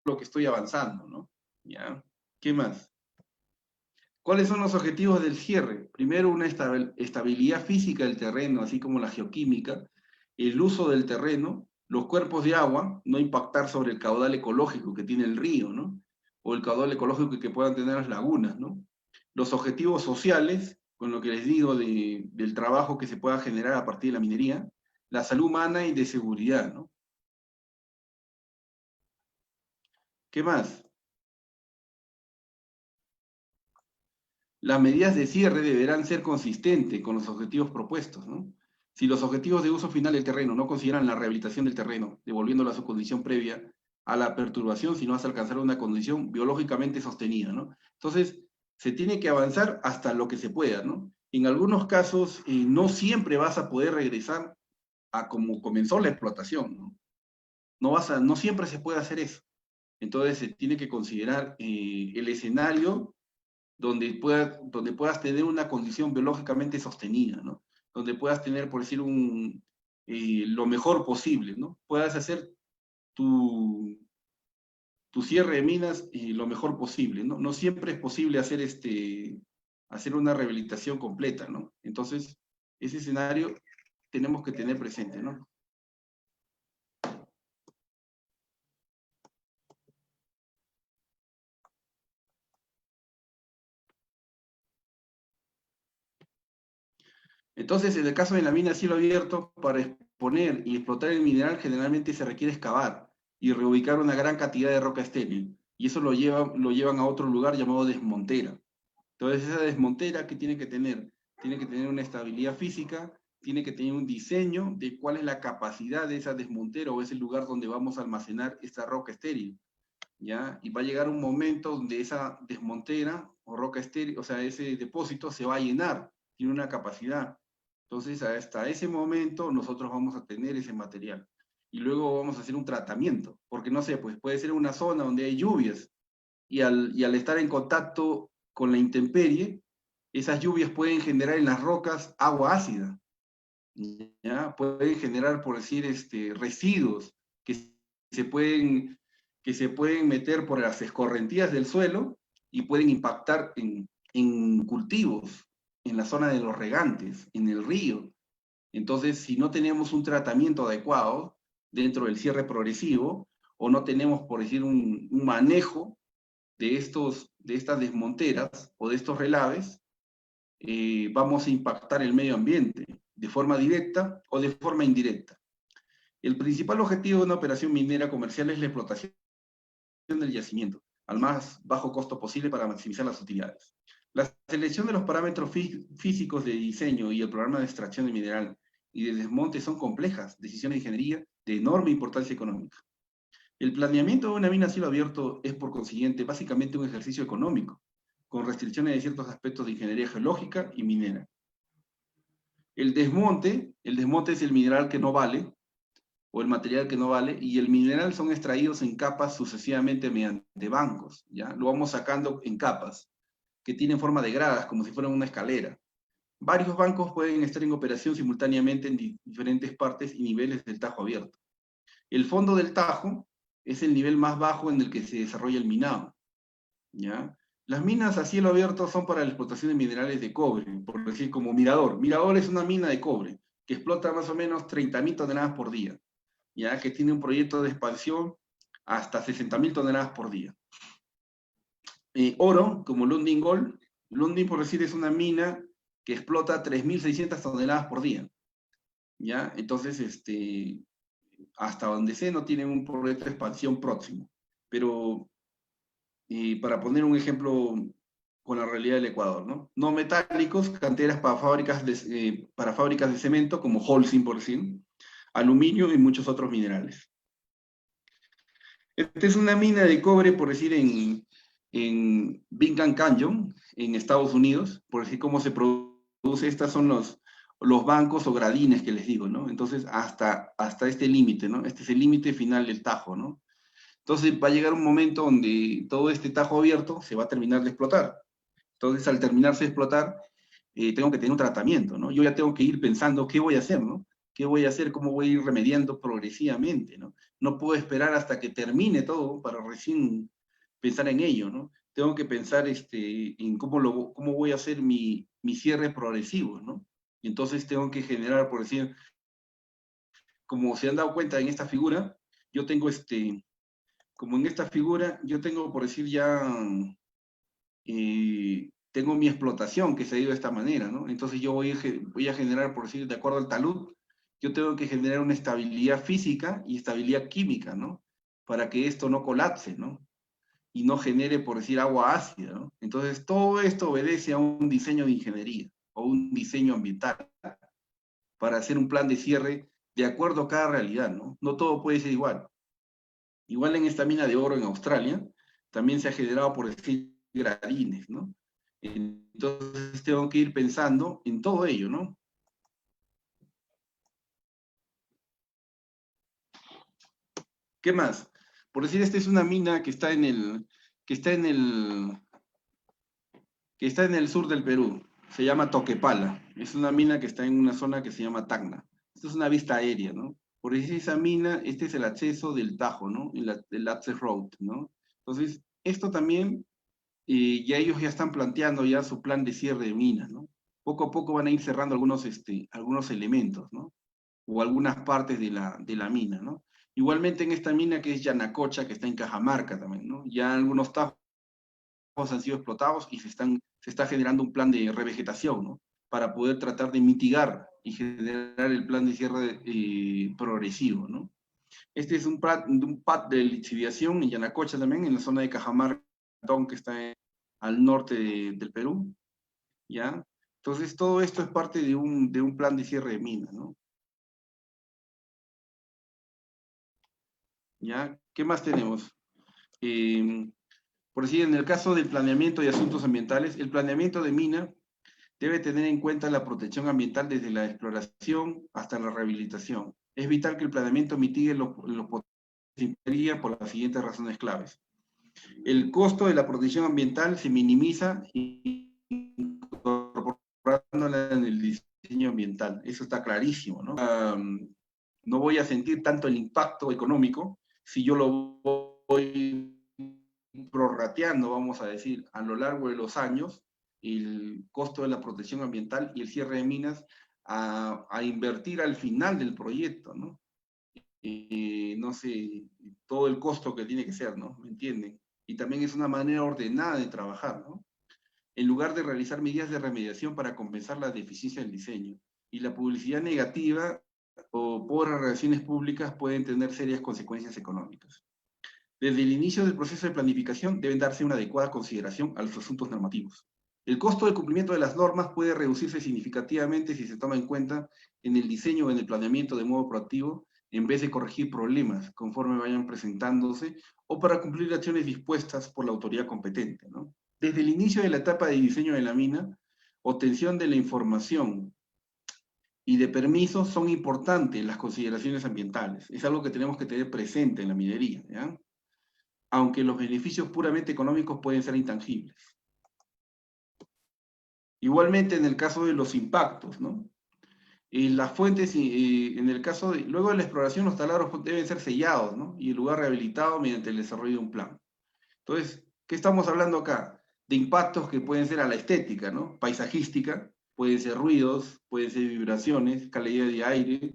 lo que estoy avanzando, ¿no? ¿Ya? ¿Qué más? ¿Cuáles son los objetivos del cierre? Primero, una estabilidad física del terreno, así como la geoquímica, el uso del terreno, los cuerpos de agua, no impactar sobre el caudal ecológico que tiene el río, ¿no? O el caudal ecológico que puedan tener las lagunas, ¿no? Los objetivos sociales, con lo que les digo del trabajo que se pueda generar a partir de la minería, la salud humana y de seguridad, ¿no? ¿Qué más? Las medidas de cierre deberán ser consistentes con los objetivos propuestos, ¿no? Si los objetivos de uso final del terreno no consideran la rehabilitación del terreno, devolviéndolo a su condición previa a la perturbación, sino hasta alcanzar una condición biológicamente sostenida, ¿no? Entonces, se tiene que avanzar hasta lo que se pueda, ¿no? En algunos casos, no siempre vas a poder regresar a como comenzó la explotación, ¿no? No siempre se puede hacer eso. Entonces, se tiene que considerar el escenario donde puedas tener una condición biológicamente sostenida, ¿no? Donde puedas tener, por decir, lo mejor posible, ¿no? Puedas hacer tu cierre de minas lo mejor posible, ¿no? No siempre es posible hacer una rehabilitación completa, ¿no? Entonces, ese escenario tenemos que tener presente, ¿no? Entonces, en el caso de la mina a cielo abierto, para exponer y explotar el mineral, generalmente se requiere excavar y reubicar una gran cantidad de roca estéril. Y eso lo llevan a otro lugar llamado desmontera. Entonces, esa desmontera, ¿qué tiene que tener? Tiene que tener una estabilidad física, tiene que tener un diseño de cuál es la capacidad de esa desmontera o ese lugar donde vamos a almacenar esta roca estéril, ¿ya? Y va a llegar un momento donde esa desmontera o roca estéril, o sea, ese depósito se va a llenar, tiene una capacidad. Entonces, hasta ese momento nosotros vamos a tener ese material. Y luego vamos a hacer un tratamiento, porque no sé, pues puede ser una zona donde hay lluvias, y al estar en contacto con la intemperie, esas lluvias pueden generar en las rocas agua ácida, ¿ya? Pueden generar, por decir, residuos se pueden, que se pueden meter por las escorrentías del suelo y pueden impactar en cultivos, en la zona de los regantes, en el río. Entonces, si no tenemos un tratamiento adecuado dentro del cierre progresivo, o no tenemos, por decir, un manejo de estas desmonteras o de estos relaves, vamos a impactar el medio ambiente de forma directa o de forma indirecta. El principal objetivo de una operación minera comercial es la explotación del yacimiento al más bajo costo posible para maximizar las utilidades. La selección de los parámetros físicos de diseño y el programa de extracción de mineral y de desmonte son complejas decisiones de ingeniería de enorme importancia económica. El planeamiento de una mina a cielo abierto es, por consiguiente, básicamente un ejercicio económico, con restricciones de ciertos aspectos de ingeniería geológica y minera. El desmonte es el mineral que no vale, o el material que no vale, y el mineral son extraídos en capas sucesivamente mediante bancos, ¿ya? Lo vamos sacando en capas. que tienen forma de gradas, como si fueran una escalera. Varios bancos pueden estar en operación simultáneamente en diferentes partes y niveles del Tajo abierto. El fondo del Tajo es el nivel más bajo en el que se desarrolla el minado, ¿ya? Las minas a cielo abierto son para la explotación de minerales de cobre, por decir como Mirador. Mirador es una mina de cobre que explota más o menos 30.000 toneladas por día, ya que tiene un proyecto de expansión hasta 60.000 toneladas por día. Oro, como Lundin Gold, Lundin, por decir, es una mina que explota 3.600 toneladas por día, ¿ya? Entonces, hasta donde sé, no tienen un proyecto de expansión próximo. Pero, para poner un ejemplo con la realidad del Ecuador, ¿no? No metálicos, canteras para fábricas de cemento, como Holcim, por decir, aluminio y muchos otros minerales. Esta es una mina de cobre, por decir, en Bingham Canyon, en Estados Unidos, por decir cómo se produce. Estas son los bancos o gradines que les digo, ¿no? Entonces, hasta este límite, ¿no? Este es el límite final del Tajo, ¿no? Entonces, va a llegar un momento donde todo este Tajo abierto se va a terminar de explotar. Entonces, al terminarse de explotar, tengo que tener un tratamiento, ¿no? Yo ya tengo que ir pensando qué voy a hacer, ¿no? ¿Qué voy a hacer? ¿Cómo voy a ir remediando progresivamente, ¿no? No puedo esperar hasta que termine todo para recién pensar en ello, ¿no? Tengo que pensar en cómo voy a hacer mi cierre progresivo, ¿no? Entonces tengo que generar, por decir, como se han dado cuenta en esta figura, yo tengo como en esta figura, yo tengo, por decir, ya tengo mi explotación que se ha ido de esta manera, ¿no? Entonces yo voy a generar, por decir, de acuerdo al talud, yo tengo que generar una estabilidad física y estabilidad química, ¿no? Para que esto no colapse, ¿no? Y no genere, por decir, agua ácida, ¿no? Entonces todo esto obedece a un diseño de ingeniería o un diseño ambiental para hacer un plan de cierre de acuerdo a cada realidad, ¿no? No todo puede ser igual. Igual en esta mina de oro en Australia, también se ha generado, por decir, gradines, ¿no? Entonces tengo que ir pensando en todo ello, ¿no? ¿Qué más? Por decir, esta es una mina que está en el sur del Perú. Se llama Toquepala. Es una mina que está en una zona que se llama Tacna. Esta es una vista aérea, ¿no? Por decir, esa mina, este es el acceso del Tajo, ¿no? El access road, ¿no? Entonces, esto también, ya ellos ya están planteando ya su plan de cierre de minas, ¿no? Poco a poco van a ir cerrando algunos elementos, ¿no? O algunas partes de la mina, ¿no? Igualmente en esta mina que es Yanacocha, que está en Cajamarca también, ¿no? Ya algunos tajos han sido explotados y se está generando un plan de revegetación, ¿no? Para poder tratar de mitigar y generar el plan de cierre progresivo, ¿no? Este es un pad de lixiviación en Yanacocha también, en la zona de Cajamarca, que está al norte del Perú, ¿ya? Entonces todo esto es parte de un plan de cierre de mina, ¿no? ¿Ya? ¿Qué más tenemos? Por decir, en el caso del planeamiento y asuntos ambientales, el planeamiento de mina debe tener en cuenta la protección ambiental desde la exploración hasta la rehabilitación. Es vital que el planeamiento mitigue los potenciales por las siguientes razones claves. El costo de la protección ambiental se minimiza incorporándola en el diseño ambiental. Eso está clarísimo, ¿no? No voy a sentir tanto el impacto económico si yo lo voy prorrateando, vamos a decir, a lo largo de los años, el costo de la protección ambiental y el cierre de minas a invertir al final del proyecto, ¿no? No sé, todo el costo que tiene que ser, ¿no? ¿Me entienden? Y también es una manera ordenada de trabajar, ¿no? En lugar de realizar medidas de remediación para compensar la deficiencia del diseño. Y la publicidad negativa o por relaciones públicas pueden tener serias consecuencias económicas. Desde el inicio del proceso de planificación deben darse una adecuada consideración a los asuntos normativos. El costo del cumplimiento de las normas puede reducirse significativamente si se toma en cuenta en el diseño o en el planeamiento de modo proactivo, en vez de corregir problemas conforme vayan presentándose, o para cumplir acciones dispuestas por la autoridad competente, ¿no? Desde el inicio de la etapa de diseño de la mina, obtención de la información y de permisos son importantes las consideraciones ambientales. Es algo que tenemos que tener presente en la minería, ¿ya? Aunque los beneficios puramente económicos pueden ser intangibles. Igualmente en el caso de los impactos, ¿no? Las fuentes, en el caso de, luego de la exploración, los taladros deben ser sellados, ¿no? Y el lugar rehabilitado mediante el desarrollo de un plan. Entonces, ¿qué estamos hablando acá? De impactos que pueden ser a la estética, ¿no? Paisajística, pueden ser ruidos, pueden ser vibraciones, calidad de aire,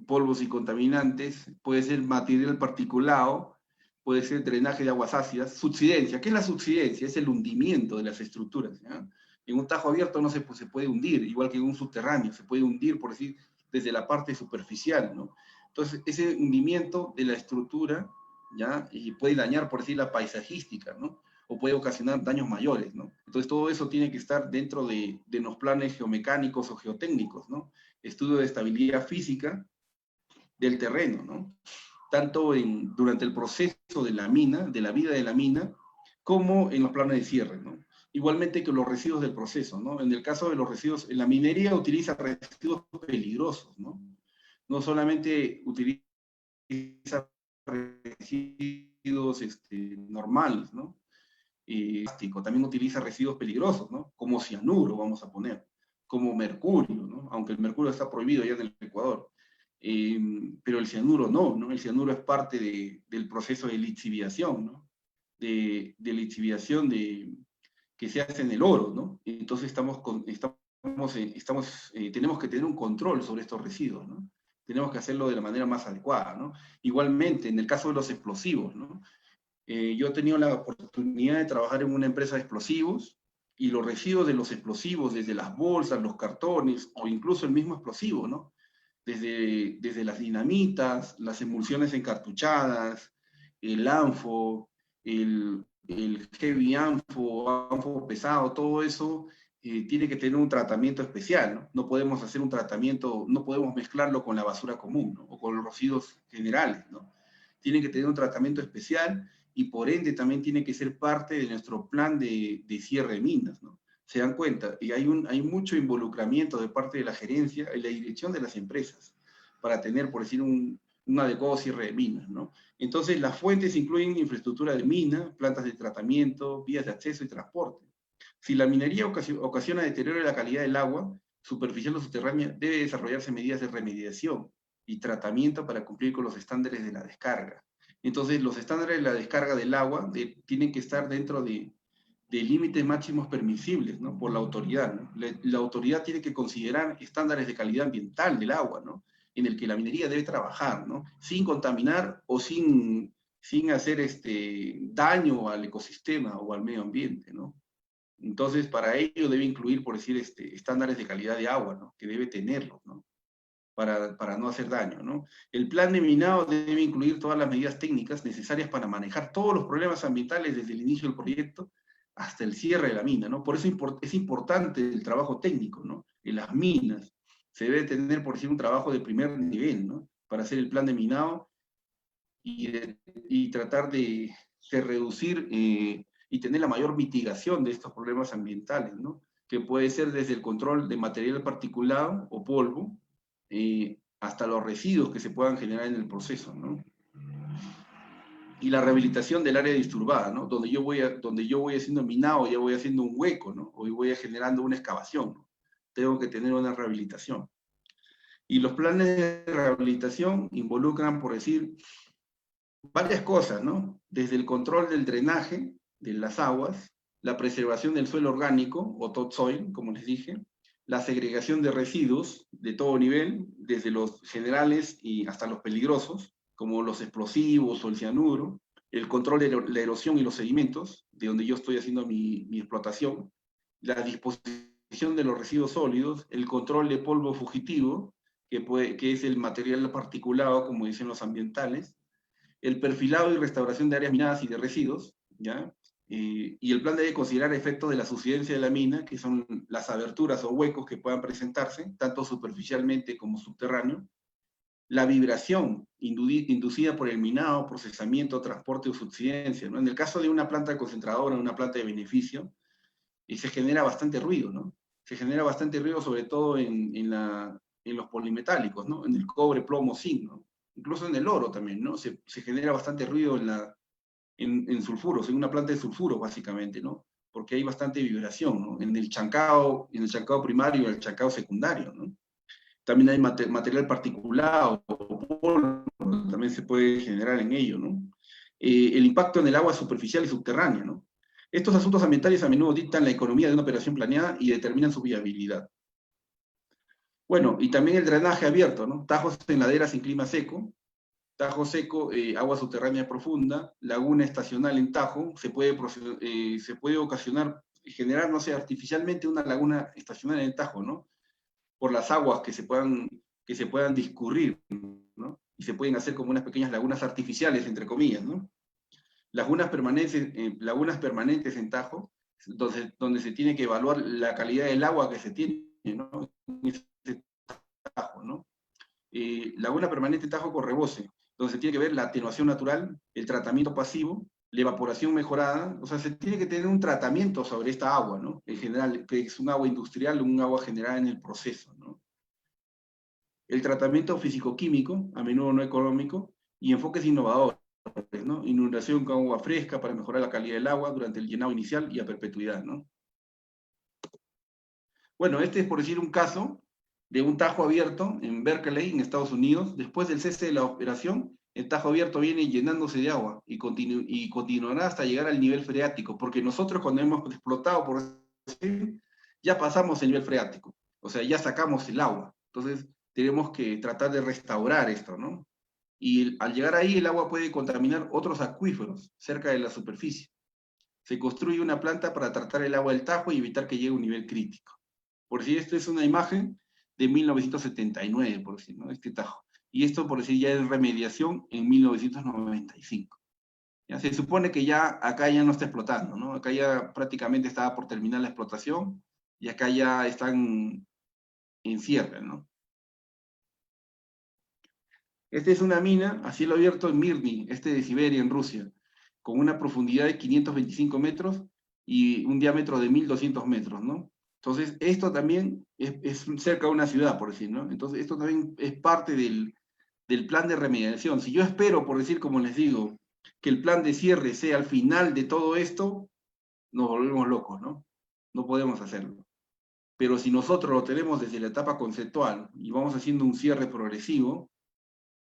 polvos y contaminantes, puede ser material particulado, puede ser drenaje de aguas ácidas, subsidencia. ¿Qué es la subsidencia? Es el hundimiento de las estructuras, ¿ya? En un tajo abierto no se puede hundir, igual que en un subterráneo, se puede hundir, por decir, desde la parte superficial, ¿no? Entonces, ese hundimiento de la estructura, ¿ya? Y puede dañar, por decir, la paisajística, ¿no? O puede ocasionar daños mayores, ¿no? Entonces, todo eso tiene que estar dentro de los planes geomecánicos o geotécnicos, ¿no? Estudio de estabilidad física del terreno, ¿no? Tanto durante el proceso de la mina, de la vida de la mina, como en los planes de cierre, ¿no? Igualmente que los residuos del proceso, ¿no? En el caso de los residuos, en la minería utiliza residuos peligrosos, ¿no? No solamente utiliza residuos normales, ¿no? Plástico, también utiliza residuos peligrosos, ¿no? Como cianuro, vamos a poner, como mercurio, ¿no? Aunque el mercurio está prohibido ya en el Ecuador. Pero el cianuro no, El cianuro es parte del proceso de lixiviación, ¿no? De lixiviación que se hace en el oro, ¿no? Entonces tenemos que tener un control sobre estos residuos, ¿no? Tenemos que hacerlo de la manera más adecuada, ¿no? Igualmente, en el caso de los explosivos, ¿no? Yo he tenido la oportunidad de trabajar en una empresa de explosivos y los residuos de los explosivos, desde las bolsas, los cartones o incluso el mismo explosivo, ¿no? Desde las dinamitas, las emulsiones encartuchadas, el ANFO, el heavy ANFO pesado, todo eso tiene que tener un tratamiento especial, ¿no? No podemos hacer un tratamiento, no podemos mezclarlo con la basura común, ¿no? O con los residuos generales, ¿no? Tiene que tener un tratamiento especial y por ende también tiene que ser parte de nuestro plan de cierre de minas, ¿no? Se dan cuenta, y hay mucho involucramiento de parte de la gerencia y la dirección de las empresas para tener, por decir, un adecuado cierre de minas, ¿no? Entonces, las fuentes incluyen infraestructura de mina, plantas de tratamiento, vías de acceso y transporte. Si la minería ocasiona deterioro de la calidad del agua superficial o subterránea, debe desarrollarse medidas de remediación y tratamiento para cumplir con los estándares de la descarga. Entonces, los estándares de la descarga del agua tienen que estar dentro de límites máximos permisibles, ¿no? Por la autoridad, ¿no? La autoridad tiene que considerar estándares de calidad ambiental del agua, ¿no? En el que la minería debe trabajar, ¿no? Sin contaminar o sin hacer daño al ecosistema o al medio ambiente, ¿no? Entonces, para ello debe incluir, por decir, estándares de calidad de agua, ¿no? Que debe tenerlos, ¿no? Para no hacer daño, ¿no? El plan de minado debe incluir todas las medidas técnicas necesarias para manejar todos los problemas ambientales desde el inicio del proyecto hasta el cierre de la mina, ¿no? Por eso es importante el trabajo técnico, ¿no? En las minas se debe tener, por decir, un trabajo de primer nivel, ¿no? Para hacer el plan de minado y tratar de reducir y tener la mayor mitigación de estos problemas ambientales, ¿no? Que puede ser desde el control de material particulado o polvo, hasta los residuos que se puedan generar en el proceso, ¿no? Y la rehabilitación del área disturbada, ¿no? Donde yo voy haciendo minado, ya voy haciendo un hueco, ¿no? O voy generando una excavación, ¿no? Tengo que tener una rehabilitación. Y los planes de rehabilitación involucran, por decir, varias cosas, ¿no? Desde el control del drenaje de las aguas, la preservación del suelo orgánico, o topsoil, como les dije, la segregación de residuos de todo nivel, desde los generales y hasta los peligrosos, como los explosivos o el cianuro, el control de la erosión y los sedimentos, de donde yo estoy haciendo mi explotación, la disposición de los residuos sólidos, el control de polvo fugitivo, que es el material particulado, como dicen los ambientales, el perfilado y restauración de áreas minadas y de residuos, ¿ya? Y el plan debe considerar efectos de la subsidencia de la mina, que son las aberturas o huecos que puedan presentarse, tanto superficialmente como subterráneo, la vibración inducida por el minado, procesamiento, transporte o subsidencia, ¿no? En el caso de una planta concentradora, una planta de beneficio, se genera bastante ruido, ¿no? Se genera bastante ruido, sobre todo en los polimetálicos, ¿no? En el cobre, plomo, zinc, ¿no? Incluso en el oro también, ¿no? Se genera bastante ruido en sulfuros, en una planta de sulfuros, básicamente, ¿no? porque hay bastante vibración, ¿no? En el chancado primario y el chancado secundario, ¿no? También hay material particulado, o polvo, también se puede generar en ello, ¿no? El impacto en el agua superficial y subterránea, ¿no? Estos asuntos ambientales a menudo dictan la economía de una operación planeada y determinan su viabilidad. Bueno, y también el drenaje abierto, ¿no? Tajos en laderas en clima seco, tajo seco, agua subterránea profunda, laguna estacional en tajo, se puede ocasionar, generar, no sé, artificialmente una laguna estacional en tajo, ¿no? Por las aguas que se puedan discurrir, ¿no? Y se pueden hacer como unas pequeñas lagunas artificiales, entre comillas, ¿no? Lagunas permanentes en tajo, donde se tiene que evaluar la calidad del agua que se tiene, ¿no? En ese tajo, ¿no? Laguna permanente en tajo con rebose, donde se tiene que ver la atenuación natural, el tratamiento pasivo, la evaporación mejorada, o sea, se tiene que tener un tratamiento sobre esta agua, ¿no? En general, que es un agua industrial o un agua generada en el proceso, ¿no? El tratamiento físico-químico, a menudo no económico, y enfoques innovadores, ¿no? Inundación con agua fresca para mejorar la calidad del agua durante el llenado inicial y a perpetuidad, ¿no? Bueno, este es por decir un caso de un tajo abierto en Berkeley, en Estados Unidos. Después del cese de la operación, el tajo abierto viene llenándose de agua y continuará hasta llegar al nivel freático, porque nosotros cuando hemos explotado, por decir, ya pasamos el nivel freático, o sea, ya sacamos el agua. Entonces, tenemos que tratar de restaurar esto, ¿no? Y al llegar ahí, el agua puede contaminar otros acuíferos cerca de la superficie. Se construye una planta para tratar el agua del tajo y evitar que llegue a un nivel crítico. Por decir, esta es una imagen de 1979, por decir, ¿no? Este tajo. Y esto, por decir, ya es remediación en 1995. Ya se supone que ya acá ya no está explotando, ¿no? Acá ya prácticamente estaba por terminar la explotación y acá ya están en cierre, ¿no? Esta es una mina a cielo abierto en Mirny, de Siberia, en Rusia, con una profundidad de 525 metros y un diámetro de 1200 metros, ¿no? Entonces, esto también es cerca de una ciudad, por decir, ¿no? Entonces, esto también es parte del plan de remediación. Si yo espero, por decir, como les digo, que el plan de cierre sea al final de todo esto, nos volvemos locos, ¿no? No podemos hacerlo. Pero si nosotros lo tenemos desde la etapa conceptual y vamos haciendo un cierre progresivo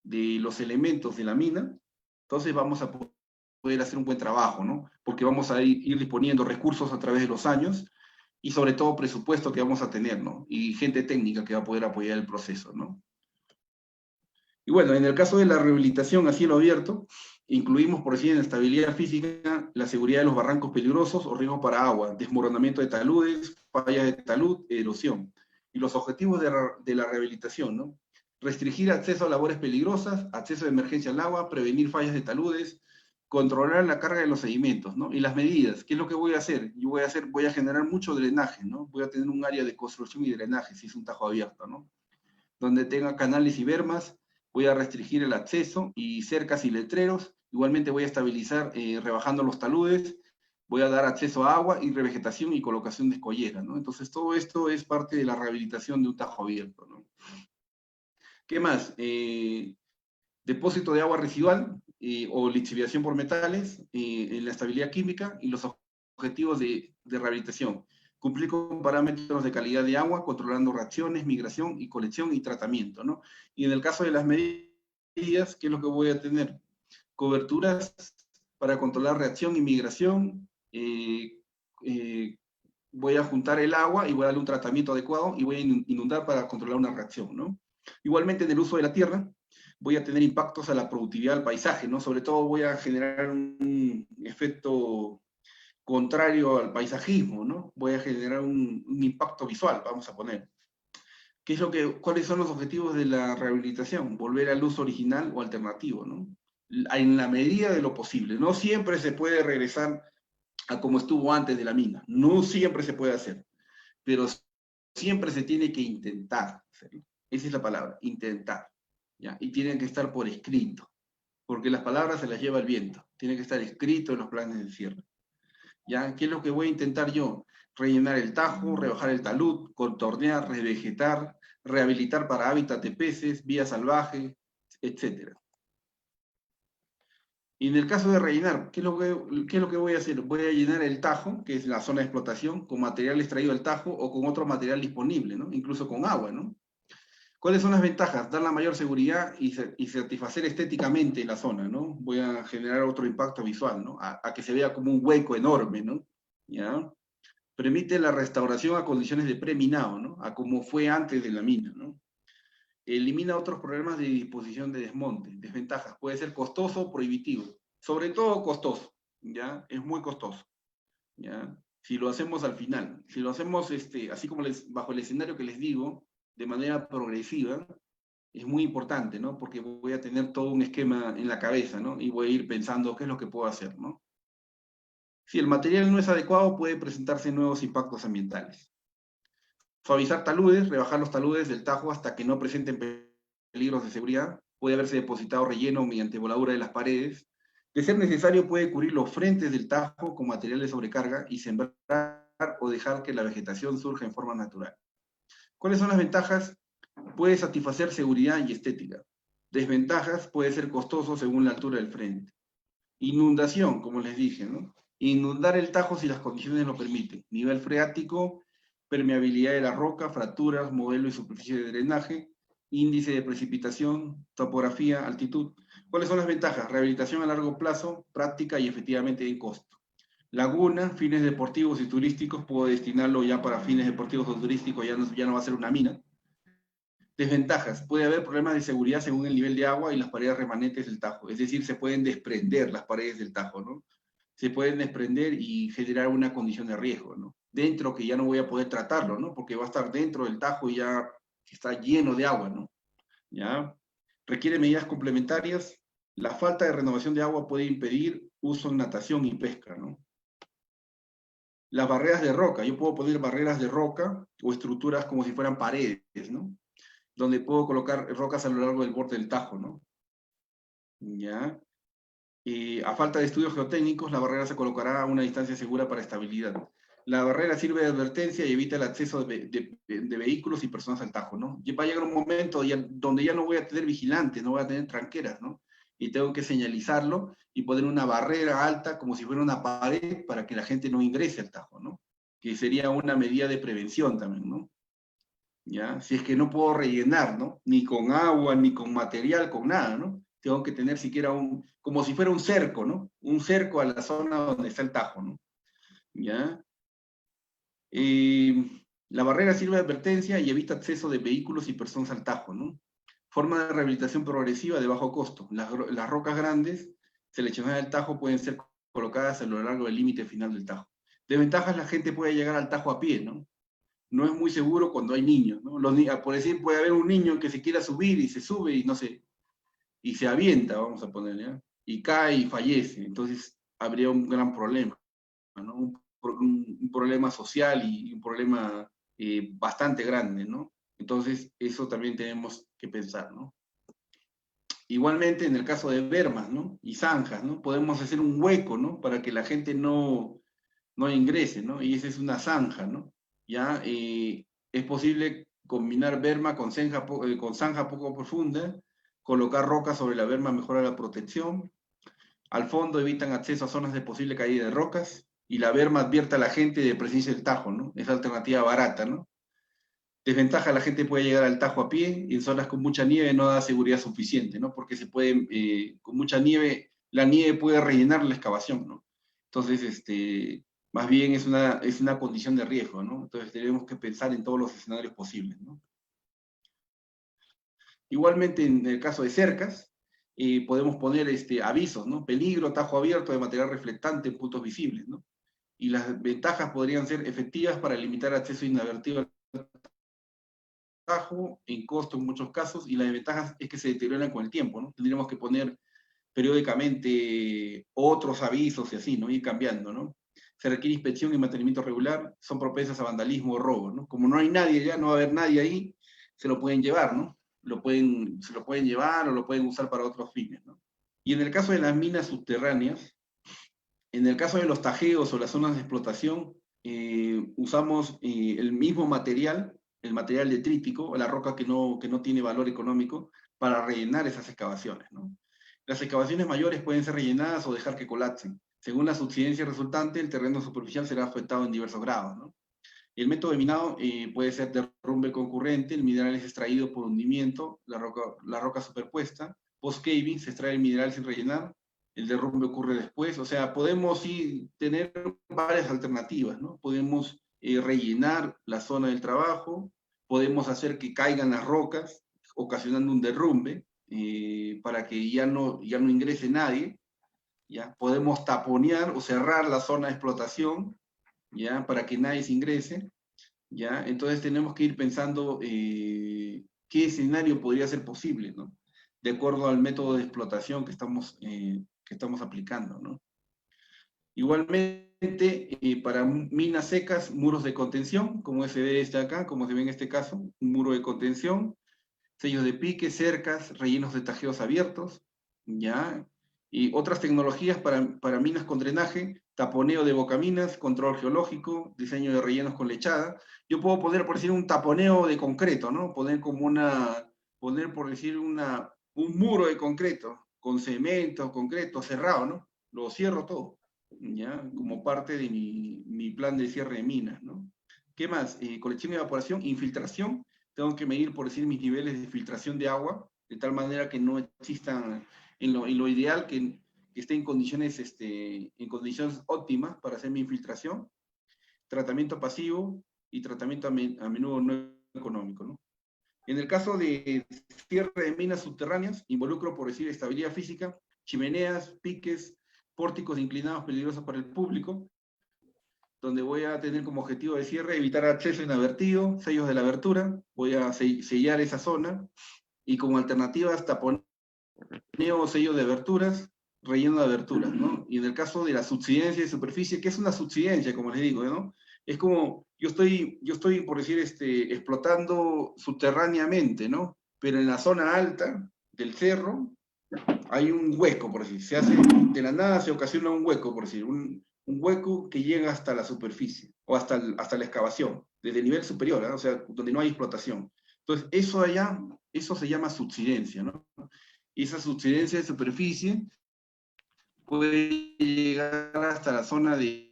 de los elementos de la mina, entonces vamos a poder hacer un buen trabajo, ¿no? Porque vamos a ir disponiendo recursos a través de los años y sobre todo presupuesto que vamos a tener, ¿no? Y gente técnica que va a poder apoyar el proceso, ¿no? Y bueno, en el caso de la rehabilitación a cielo abierto, incluimos, por decir, en estabilidad física, la seguridad de los barrancos peligrosos o riesgos para agua, desmoronamiento de taludes, fallas de talud, erosión. Y los objetivos de la rehabilitación, ¿no? Restringir acceso a labores peligrosas, acceso de emergencia al agua, prevenir fallas de taludes, controlar la carga de los sedimentos, ¿no? Y las medidas, ¿qué es lo que voy a hacer? Yo voy a generar mucho drenaje, ¿no? Voy a tener un área de construcción y drenaje, si es un tajo abierto, ¿no? Donde tenga canales y bermas, voy a restringir el acceso y cercas y letreros. Igualmente voy a estabilizar rebajando los taludes, voy a dar acceso a agua y revegetación y colocación de escollera, ¿no? Entonces todo esto es parte de la rehabilitación de un tajo abierto, ¿no? ¿Qué más? Depósito de agua residual o lixiviación por metales, en la estabilidad química y los objetivos de rehabilitación. Cumplir con parámetros de calidad de agua, controlando reacciones, migración y colección y tratamiento, ¿no? Y en el caso de las medidas, ¿qué es lo que voy a tener? Coberturas para controlar reacción y migración, voy a juntar el agua y voy a darle un tratamiento adecuado y voy a inundar para controlar una reacción, ¿no? Igualmente en el uso de la tierra, voy a tener impactos a la productividad del paisaje, ¿no? Sobre todo voy a generar un efecto contrario al paisajismo, ¿no? Voy a generar un impacto visual, vamos a poner. ¿Cuáles son los objetivos de la rehabilitación? Volver al uso original o alternativo, ¿no? En la medida de lo posible. No siempre se puede regresar a como estuvo antes de la mina. No siempre se puede hacer, pero siempre se tiene que intentar hacerlo. Esa es la palabra, intentar. ¿Ya? Y tienen que estar por escrito, porque las palabras se las lleva el viento. Tiene que estar escrito en los planes de cierre. ¿Ya? ¿Qué es lo que voy a intentar yo? Rellenar el tajo, rebajar el talud, contornear, revegetar, rehabilitar para hábitat de peces, vía salvaje, etc. Y en el caso de rellenar, ¿qué es lo que voy a hacer? Voy a llenar el tajo, que es la zona de explotación, con material extraído del tajo o con otro material disponible, ¿no? Incluso con agua, ¿no? ¿Cuáles son las ventajas? Dar la mayor seguridad y satisfacer estéticamente la zona, ¿no? Voy a generar otro impacto visual, ¿no? A que se vea como un hueco enorme, ¿no? ¿Ya? Permite la restauración a condiciones de preminado, ¿no? A como fue antes de la mina, ¿no? Elimina otros problemas de disposición de desmonte. Desventajas. Puede ser costoso o prohibitivo. Sobre todo costoso, ¿ya? Es muy costoso, ¿ya? Si lo hacemos al final. Si lo hacemos así como bajo el escenario que les digo, de manera progresiva, es muy importante, ¿no? Porque voy a tener todo un esquema en la cabeza, ¿no? Y voy a ir pensando qué es lo que puedo hacer, ¿no? Si el material no es adecuado, puede presentarse nuevos impactos ambientales. Suavizar taludes, rebajar los taludes del tajo hasta que no presenten peligros de seguridad. Puede haberse depositado relleno mediante voladura de las paredes. De ser necesario, puede cubrir los frentes del tajo con material de sobrecarga y sembrar o dejar que la vegetación surja en forma natural. ¿Cuáles son las ventajas? Puede satisfacer seguridad y estética. Desventajas, puede ser costoso según la altura del frente. Inundación, como les dije, ¿no? Inundar el tajo si las condiciones lo permiten. Nivel freático, permeabilidad de la roca, fracturas, modelo y superficie de drenaje, índice de precipitación, topografía, altitud. ¿Cuáles son las ventajas? Rehabilitación a largo plazo, práctica y efectivamente en costo. Laguna, fines deportivos y turísticos, puedo destinarlo ya para fines deportivos o turísticos, ya no va a ser una mina. Desventajas. Puede haber problemas de seguridad según el nivel de agua y las paredes remanentes del tajo. Es decir, se pueden desprender las paredes del tajo, ¿no? Se pueden desprender y generar una condición de riesgo, ¿no? Dentro que ya no voy a poder tratarlo, ¿no? Porque va a estar dentro del tajo y ya está lleno de agua, ¿no? ¿Ya? Requiere medidas complementarias. La falta de renovación de agua puede impedir uso en natación y pesca, ¿no? Las barreras de roca. Yo puedo poner barreras de roca o estructuras como si fueran paredes, ¿no? Donde puedo colocar rocas a lo largo del borde del tajo, ¿no? ¿Ya? A falta de estudios geotécnicos, la barrera se colocará a una distancia segura para estabilidad. La barrera sirve de advertencia y evita el acceso de vehículos y personas al tajo, ¿no? Y va a llegar un momento donde ya no voy a tener vigilantes, no voy a tener tranqueras, ¿no? Y tengo que señalizarlo y poner una barrera alta como si fuera una pared para que la gente no ingrese al tajo, ¿no? Que sería una medida de prevención también, ¿no? ¿Ya? Si es que no puedo rellenar, ¿no? Ni con agua, ni con material, con nada, ¿no? Tengo que tener siquiera como si fuera un cerco, ¿no? Un cerco a la zona donde está el tajo, ¿no? ¿Ya? La barrera sirve de advertencia y evita acceso de vehículos y personas al tajo, ¿no? Forma de rehabilitación progresiva de bajo costo. Las rocas grandes seleccionadas del tajo pueden ser colocadas a lo largo del límite final del tajo. Desventajas, la gente puede llegar al tajo a pie, ¿no? No es muy seguro cuando hay niños, ¿no? Por decir, puede haber un niño que se quiera subir y se sube y no sé, y se avienta, vamos a poner, ¿ya? Y cae y fallece. Entonces habría un gran problema, ¿no? Un problema social y un problema bastante grande, ¿no? Entonces eso también tenemos que pensar, ¿no? Igualmente en el caso de bermas, ¿no? Y zanjas, ¿no? Podemos hacer un hueco, ¿no? Para que la gente no ingrese, ¿no? Y esa es una zanja, ¿no? Ya es posible combinar berma con zanja poco profunda, colocar rocas sobre la berma mejora la protección, al fondo evitan acceso a zonas de posible caída de rocas, y la berma advierte a la gente de presencia del tajo, ¿no? Es alternativa barata, ¿no? Desventaja, la gente puede llegar al tajo a pie, y en zonas con mucha nieve no da seguridad suficiente, ¿no? Porque con mucha nieve, la nieve puede rellenar la excavación, ¿no? Entonces, más bien es una condición de riesgo, ¿no? Entonces tenemos que pensar en todos los escenarios posibles, ¿no? Igualmente, en el caso de cercas, podemos poner avisos, ¿no? Peligro, tajo abierto de material reflectante en puntos visibles, ¿no? Y las ventajas podrían ser efectivas para limitar acceso inadvertido al tajo, en costo en muchos casos, y las desventajas es que se deterioran con el tiempo, ¿no? Tendríamos que poner periódicamente otros avisos y así, ¿no? Ir cambiando, ¿no? Se requiere inspección y mantenimiento regular, son propensas a vandalismo o robo, ¿no? Como no hay nadie ya, no va a haber nadie ahí, se lo pueden llevar, ¿no? Se lo pueden llevar o lo pueden usar para otros fines, ¿no? Y en el caso de las minas subterráneas, en el caso de los tajeos o las zonas de explotación, usamos el mismo material, el material detrítico, la roca que no tiene valor económico, para rellenar esas excavaciones, ¿no? Las excavaciones mayores pueden ser rellenadas o dejar que colapsen. Según la subsidencia resultante, el terreno superficial será afectado en diversos grados, ¿no? El método de minado puede ser derrumbe concurrente, el mineral es extraído por hundimiento, la roca superpuesta. Post-caving, se extrae el mineral sin rellenar, el derrumbe ocurre después. O sea, podemos sí tener varias alternativas, ¿no? Podemos rellenar la zona del trabajo, podemos hacer que caigan las rocas, ocasionando un derrumbe, para que ya no ingrese nadie. ¿Ya? Podemos taponear o cerrar la zona de explotación, ¿ya? Para que nadie se ingrese, ¿ya? Entonces tenemos que ir pensando qué escenario podría ser posible, ¿no? De acuerdo al método de explotación que estamos aplicando, ¿no? Igualmente, para minas secas, muros de contención, como se ve acá, como se ve en este caso, un muro de contención, sellos de pique, cercas, rellenos de tajeos abiertos, ¿ya? Y otras tecnologías para minas con drenaje, taponeo de bocaminas, control geológico, diseño de rellenos con lechada. Yo puedo poner, por decir, un taponeo de concreto, ¿no? Poner por decir, un muro de concreto, con cemento, concreto, cerrado, ¿no? Lo cierro todo, ¿ya? Como parte de mi plan de cierre de minas, ¿no? ¿Qué más? Colección y evaporación, infiltración. Tengo que medir, por decir, mis niveles de filtración de agua, de tal manera que no existan, en lo ideal, que esté en condiciones óptimas para hacer mi infiltración, tratamiento pasivo y tratamiento a menudo no económico, ¿no? En el caso de cierre de minas subterráneas, involucro, por decir, estabilidad física, chimeneas, piques, pórticos inclinados peligrosos para el público, donde voy a tener como objetivo de cierre evitar acceso inadvertido, sellos de la abertura, voy a sellar esa zona, y como alternativas taponeo o sello de aberturas, relleno de aberturas, ¿no? Y en el caso de la subsidencia de superficie, ¿qué es una subsidencia, como les digo, ¿no? Es como, yo estoy, por decir, explotando subterráneamente, ¿no? Pero en la zona alta del cerro hay un hueco, por decir, de la nada se ocasiona un hueco, por decir, un hueco que llega hasta la superficie, o hasta la excavación, desde el nivel superior, ¿no? O sea, donde no hay explotación. Entonces, eso se llama subsidencia, ¿no? Y esa subsidencia de superficie puede llegar hasta la zona de...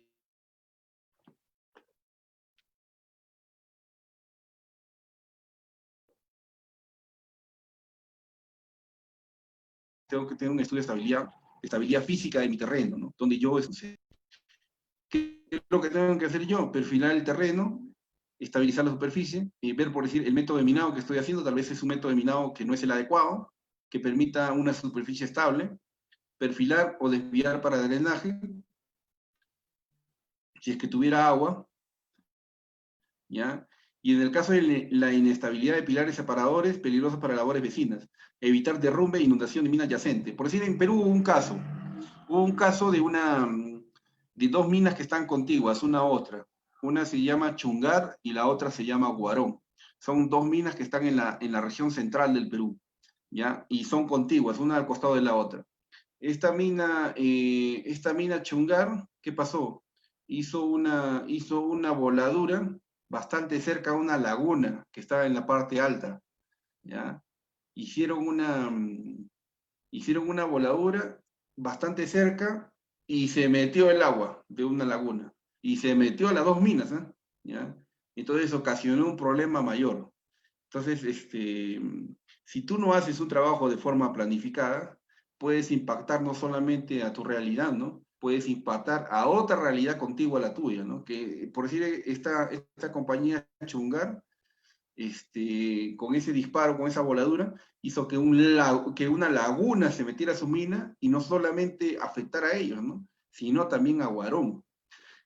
Tengo que tener un estudio de estabilidad física de mi terreno, ¿no? Donde yo... ¿Qué es lo que tengo que hacer yo? Perfilar el terreno, estabilizar la superficie, y ver, por decir, el método de minado que estoy haciendo, tal vez es un método de minado que no es el adecuado, que permita una superficie estable, perfilar o desviar para drenaje, si es que tuviera agua, ¿ya? Y en el caso de la inestabilidad de pilares separadores, peligrosos para labores vecinas, evitar derrumbe e inundación de mina adyacente. Por decir, en Perú hubo un caso de dos minas que están contiguas, una a otra. Una se llama Chungar y la otra se llama Guarón. Son dos minas que están en la región central del Perú, ¿ya? Y son contiguas, una al costado de la otra. Esta mina Chungar, ¿qué pasó? Hizo una voladura bastante cerca a una laguna que estaba en la parte alta, ¿ya? Hicieron una voladura bastante cerca y se metió el agua de una laguna. Y se metió a las dos minas, ¿eh? ¿Ya? Entonces ocasionó un problema mayor. Entonces, si tú no haces un trabajo de forma planificada, puedes impactar no solamente a tu realidad, ¿no? Puedes impactar a otra realidad contigua a la tuya, ¿no? Que, por decir, esta compañía Chungar, con ese disparo, con esa voladura, hizo que una laguna se metiera a su mina y no solamente afectara a ellos, ¿no? Sino también a Guarón.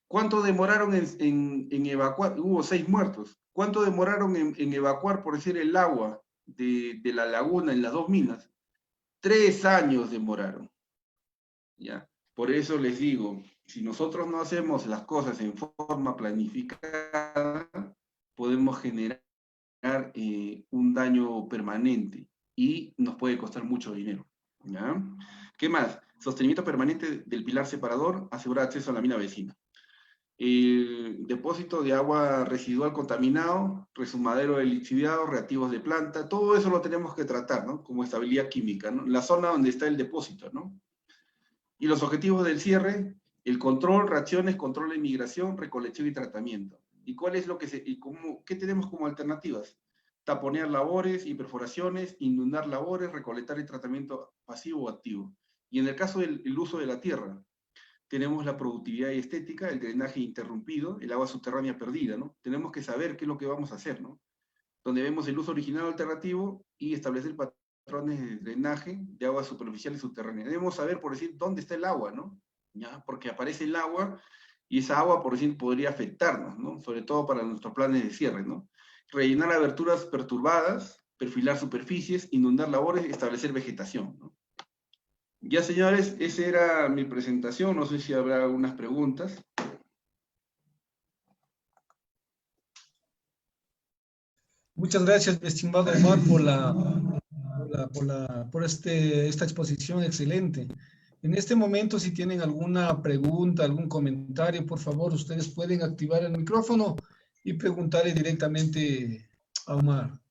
¿Cuánto demoraron en evacuar? Hubo 6 muertos. ¿Cuánto demoraron en evacuar, por decir, el agua de la laguna en las dos minas? 3 años demoraron. ¿Ya? Por eso les digo, si nosotros no hacemos las cosas en forma planificada, podemos generar un daño permanente y nos puede costar mucho dinero. ¿Ya? ¿Qué más? Sostenimiento permanente del pilar separador, asegurar acceso a la mina vecina. depósito de agua residual contaminado, resumadero de lixiviado, reactivos de planta, todo eso lo tenemos que tratar, ¿no? Como estabilidad química, ¿no? La zona donde está el depósito, ¿no? Y los objetivos del cierre, el control, reacciones, control de migración, recolección y tratamiento. ¿Y cuál es lo que qué tenemos como alternativas? Taponear labores y perforaciones, inundar labores, recolectar y tratamiento pasivo o activo. Y en el caso del uso de la tierra, tenemos la productividad y estética, el drenaje interrumpido, el agua subterránea perdida, ¿no? Tenemos que saber qué es lo que vamos a hacer, ¿no? Donde vemos el uso original alternativo y establecer patrones de drenaje de aguas superficiales y subterráneas. Debemos saber, por decir, dónde está el agua, ¿no? ¿Ya? Porque aparece el agua y esa agua, por decir, podría afectarnos, ¿no? Sobre todo para nuestros planes de cierre, ¿no? Rellenar aberturas perturbadas, perfilar superficies, inundar labores y establecer vegetación, ¿no? Ya, señores, esa era mi presentación. No sé si habrá algunas preguntas. Muchas gracias, mi estimado Omar, por esta exposición excelente. En este momento, si tienen alguna pregunta, algún comentario, por favor, ustedes pueden activar el micrófono y preguntarle directamente a Omar.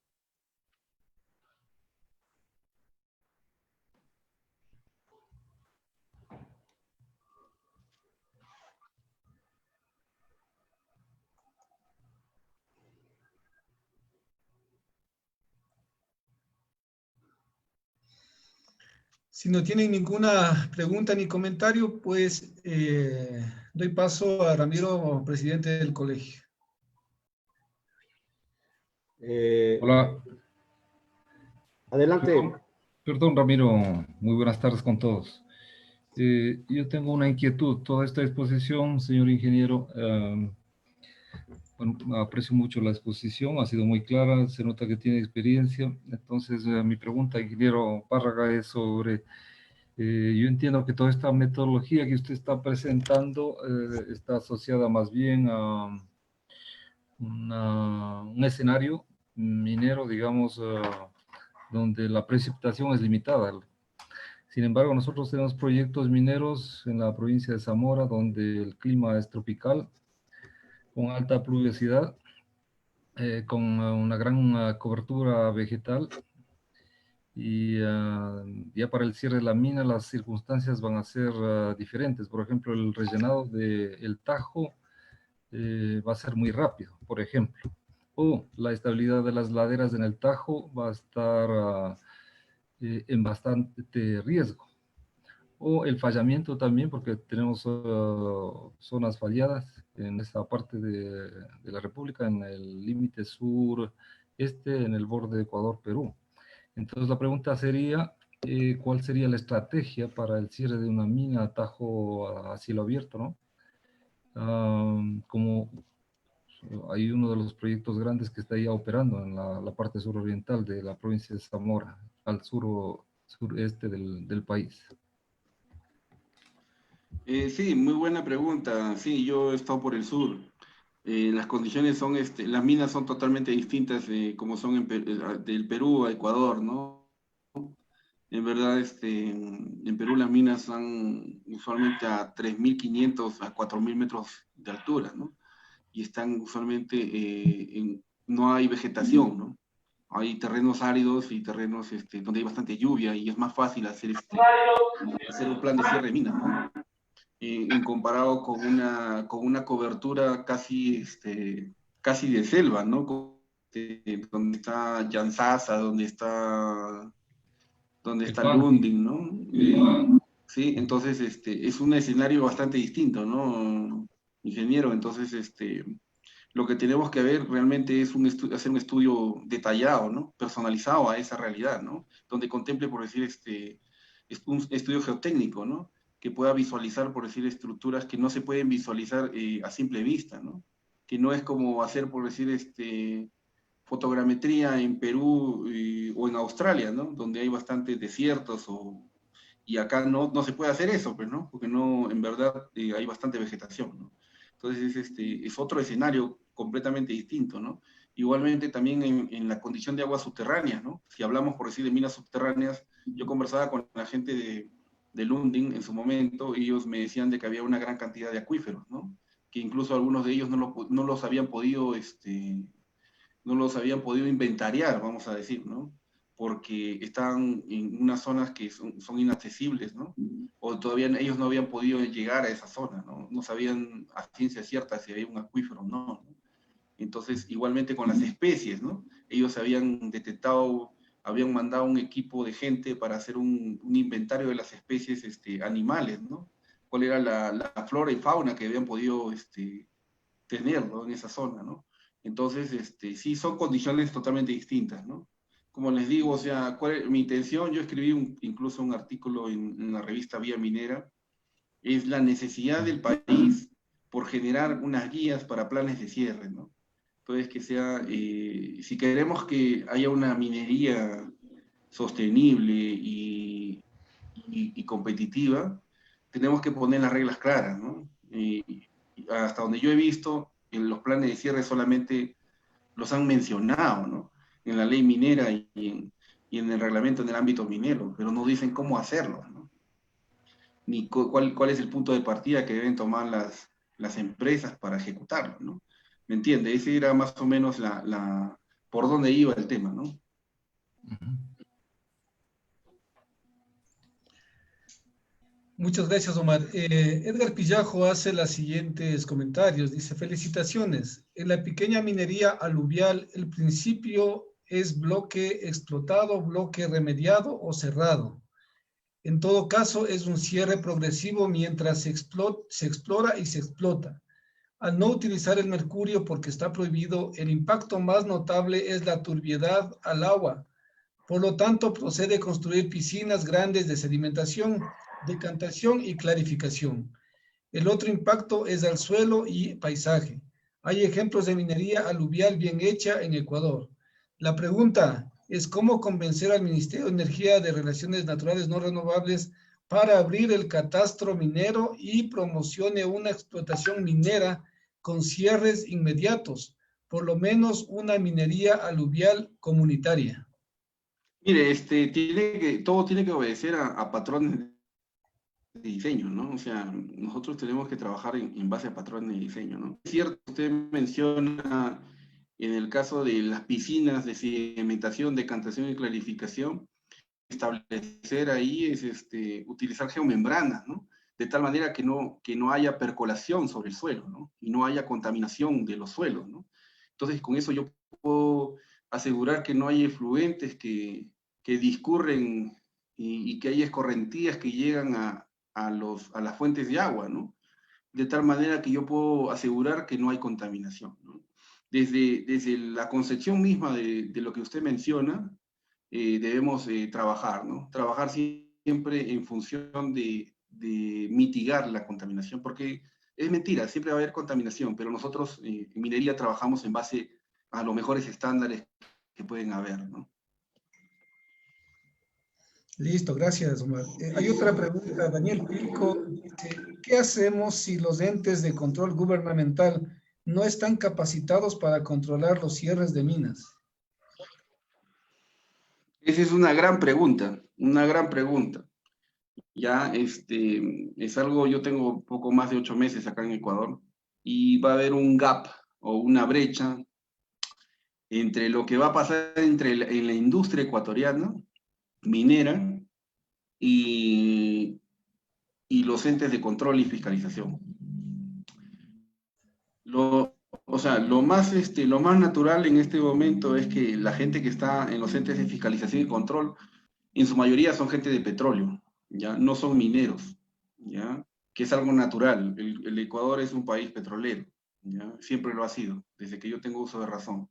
Si no tienen ninguna pregunta ni comentario, pues doy paso a Ramiro, presidente del colegio. Hola. Adelante. Perdón, Ramiro. Muy buenas tardes con todos. Yo tengo una inquietud. Toda esta exposición, señor ingeniero, bueno, aprecio mucho la exposición, ha sido muy clara, se nota que tiene experiencia. Entonces, mi pregunta, ingeniero Párraga, es sobre, yo entiendo que toda esta metodología que usted está presentando está asociada más bien a un escenario minero, digamos, donde la precipitación es limitada. Sin embargo, nosotros tenemos proyectos mineros en la provincia de Zamora, donde el clima es tropical, con alta pluviosidad, con una gran cobertura vegetal. Y ya para el cierre de la mina, las circunstancias van a ser diferentes. Por ejemplo, el rellenado del Tajo va a ser muy rápido, por ejemplo. O la estabilidad de las laderas en el Tajo va a estar en bastante riesgo. O el fallamiento también, porque tenemos zonas falladas en esta parte de la República, en el límite sur-este, en el borde de Ecuador-Perú. Entonces la pregunta sería, ¿cuál sería la estrategia para el cierre de una mina a Tajo a cielo abierto, ¿no? Como hay uno de los proyectos grandes que está ya operando en la parte suroriental de la provincia de Zamora, al sureste del país. Sí, muy buena pregunta. Sí, yo he estado por el sur. Las condiciones son, las minas son totalmente distintas como son del Perú a Ecuador, ¿no? En verdad, en Perú las minas están usualmente a 3.500 a 4.000 metros de altura, ¿no? Y están usualmente, no hay vegetación, ¿no? Hay terrenos áridos y terrenos donde hay bastante lluvia y es más fácil hacer un plan de cierre de minas, ¿no? En comparado con una cobertura casi de selva, ¿no? Donde está Yansasa, donde está Lundin, ¿no? Sí, entonces es un escenario bastante distinto, ¿no, ingeniero? Entonces, lo que tenemos que ver realmente es hacer un estudio detallado, ¿no? Personalizado a esa realidad, ¿no? Donde contemple, por decir, un estudio geotécnico, ¿no? Que pueda visualizar, por decir, estructuras que no se pueden visualizar a simple vista, ¿no? Que no es como hacer, por decir, fotogrametría en Perú o en Australia, ¿no? Donde hay bastantes desiertos y acá no se puede hacer eso, pues, ¿no? Porque no, en verdad, hay bastante vegetación, ¿no? Entonces, es otro escenario completamente distinto, ¿no? Igualmente también en la condición de aguas subterráneas, ¿no? Si hablamos, por decir, de minas subterráneas, yo conversaba con la gente de Lundin en su momento y ellos me decían de que había una gran cantidad de acuíferos, ¿no? que incluso algunos de ellos no los habían podido, no los habían podido inventariar, vamos a decir, ¿no? Porque están en unas zonas que son inaccesibles, ¿no? O todavía ellos no habían podido llegar a esa zona, ¿no? No sabían a ciencia cierta si había un acuífero o no, ¿no? Entonces, igualmente con las especies, ¿no? Ellos habían detectado, habían mandado un equipo de gente para hacer un inventario de las especies animales, ¿no? Cuál era la flora y fauna que habían podido tener, ¿no? En esa zona, ¿no? Entonces, sí, son condiciones totalmente distintas, ¿no? Como les digo, o sea, mi intención, yo escribí incluso un artículo en la revista Vía Minera, es la necesidad del país por generar unas guías para planes de cierre, ¿no? Entonces, que sea, si queremos que haya una minería sostenible y competitiva, tenemos que poner las reglas claras, ¿no? Y hasta donde yo he visto, en los planes de cierre solamente los han mencionado, ¿no? En la ley minera y en el reglamento en el ámbito minero, pero no dicen cómo hacerlo, ¿no? Ni cuál es el punto de partida que deben tomar las empresas para ejecutarlo, ¿no? ¿Me entiende? Ese era más o menos por dónde iba el tema, ¿no? Muchas gracias, Omar. Edgar Pillajo hace los siguientes comentarios. Dice, felicitaciones. En la pequeña minería aluvial, el principio es bloque explotado, bloque remediado o cerrado. En todo caso, es un cierre progresivo mientras se explora y se explota. Al no utilizar el mercurio porque está prohibido, el impacto más notable es la turbiedad al agua. Por lo tanto, procede a construir piscinas grandes de sedimentación, decantación y clarificación. El otro impacto es al suelo y paisaje. Hay ejemplos de minería aluvial bien hecha en Ecuador. La pregunta es cómo convencer al Ministerio de Energía de Relaciones Naturales No Renovables para abrir el catastro minero y promocione una explotación minera con cierres inmediatos, por lo menos una minería aluvial comunitaria. Mire, todo tiene que obedecer a patrones de diseño, ¿no? O sea, nosotros tenemos que trabajar en base a patrones de diseño, ¿no? Es cierto, usted menciona en el caso de las piscinas de sedimentación, decantación y clarificación, establecer ahí es utilizar geomembranas, ¿no? De tal manera que no haya percolación sobre el suelo, ¿no? Y no haya contaminación de los suelos, ¿no? Entonces, con eso yo puedo asegurar que no hay efluentes que discurren y que hay escorrentías que llegan a las fuentes de agua, ¿no? De tal manera que yo puedo asegurar que no hay contaminación, ¿no? Desde la concepción misma de lo que usted menciona, debemos trabajar, ¿no? Trabajar siempre en función de mitigar la contaminación, porque es mentira, siempre va a haber contaminación, pero nosotros en minería trabajamos en base a los mejores estándares que pueden haber, ¿no? Listo, gracias, Omar. Hay otra pregunta. Daniel Pilco dice, ¿qué hacemos si los entes de control gubernamental no están capacitados para controlar los cierres de minas? Esa es una gran pregunta, una gran pregunta. Ya, es algo, yo tengo poco más de 8 meses acá en Ecuador y va a haber un gap o una brecha entre lo que va a pasar en la industria ecuatoriana minera y, y los entes de control y fiscalización. O sea, lo más natural en este momento es que la gente que está en los entes de fiscalización y control, en su mayoría son gente de petróleo, ¿ya? No son mineros, ¿ya? Que es algo natural. El Ecuador es un país petrolero, ¿ya? Siempre lo ha sido, desde que yo tengo uso de razón.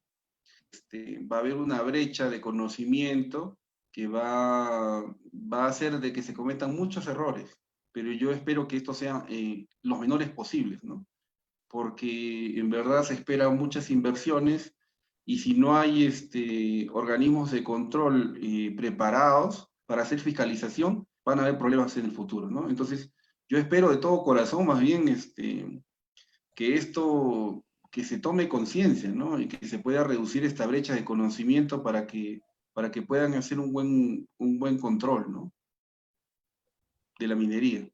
Va a haber una brecha de conocimiento que va a hacer de que se cometan muchos errores, pero yo espero que estos sean los menores posibles, ¿no? Porque en verdad se esperan muchas inversiones y si no hay organismos de control preparados para hacer fiscalización, van a haber problemas en el futuro, ¿no? Entonces, yo espero de todo corazón más bien que se tome conciencia, ¿no? Y que se pueda reducir esta brecha de conocimiento para que puedan hacer un buen control, ¿no? De la minería.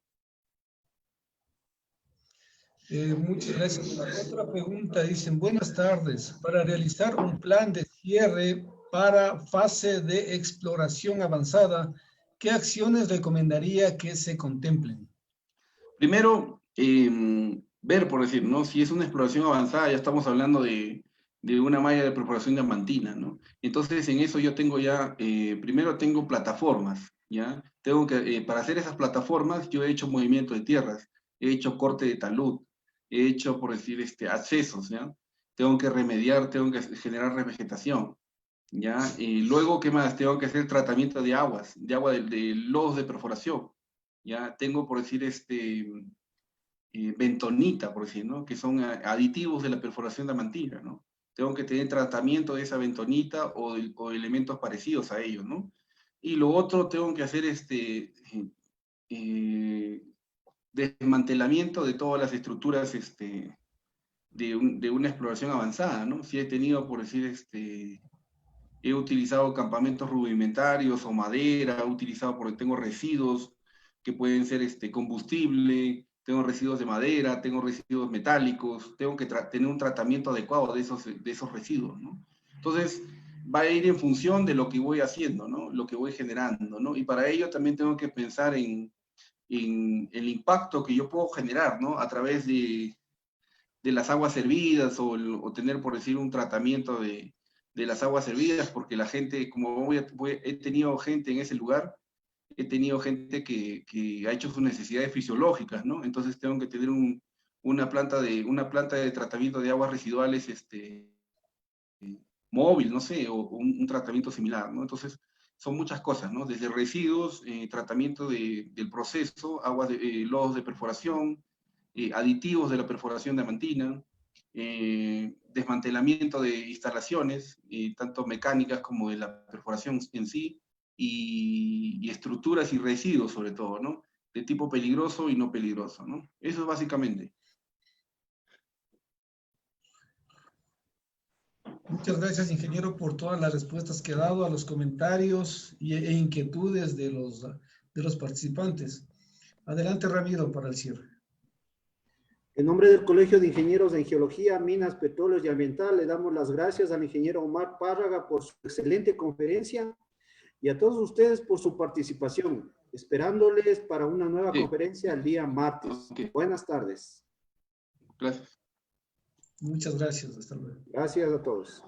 Muchas gracias. Otra pregunta, dicen, buenas tardes. Para realizar un plan de cierre para fase de exploración avanzada, ¿qué acciones recomendaría que se contemplen? Primero, ver, por decir, ¿no? Si es una exploración avanzada, ya estamos hablando de una malla de perforación diamantina, ¿no? Entonces, en eso yo tengo ya, primero tengo plataformas, ¿ya? Tengo que, para hacer esas plataformas, yo he hecho movimiento de tierras, he hecho corte de talud, he hecho, por decir, accesos, ¿ya? Tengo que remediar, tengo que generar revegetación, ¿ya? Luego, ¿qué más? Tengo que hacer tratamiento de aguas, de agua de lodos de perforación, ¿ya? Tengo, por decir, bentonita, por decir, ¿no? Que son aditivos de la perforación diamantina, ¿no? Tengo que tener tratamiento de esa bentonita o elementos parecidos a ellos, ¿no? Y lo otro, tengo que hacer desmantelamiento de todas las estructuras de una exploración avanzada, ¿no? Si he tenido, por decir, he utilizado campamentos rudimentarios o madera, he utilizado porque tengo residuos que pueden ser combustible, tengo residuos de madera, tengo residuos metálicos, tengo que tener un tratamiento adecuado de esos residuos, ¿no? Entonces, va a ir en función de lo que voy haciendo, ¿no? Lo que voy generando, ¿no? Y para ello también tengo que pensar en el impacto que yo puedo generar, ¿no? A través de las aguas servidas o tener, por decir, un tratamiento de las aguas servidas, porque la gente, como he tenido gente en ese lugar, he tenido gente que ha hecho sus necesidades fisiológicas, ¿no? Entonces tengo que tener una planta de tratamiento de aguas residuales móvil, no sé, o un tratamiento similar, ¿no? Entonces son muchas cosas, ¿no? Desde residuos, tratamiento del proceso, aguas lodos de perforación, aditivos de la perforación diamantina, desmantelamiento de instalaciones, tanto mecánicas como de la perforación en sí, y estructuras y residuos sobre todo, ¿no? De tipo peligroso y no peligroso, ¿no? Eso es básicamente. Muchas gracias, ingeniero, por todas las respuestas que ha dado a los comentarios e inquietudes de los participantes. Adelante, Ramiro, para el cierre. En nombre del Colegio de Ingenieros en Geología, Minas, Petróleos y Ambiental, le damos las gracias al ingeniero Omar Párraga por su excelente conferencia y a todos ustedes por su participación, esperándoles para una nueva conferencia el día martes. Okay. Buenas tardes. Gracias. Muchas gracias. Hasta luego. Gracias a todos.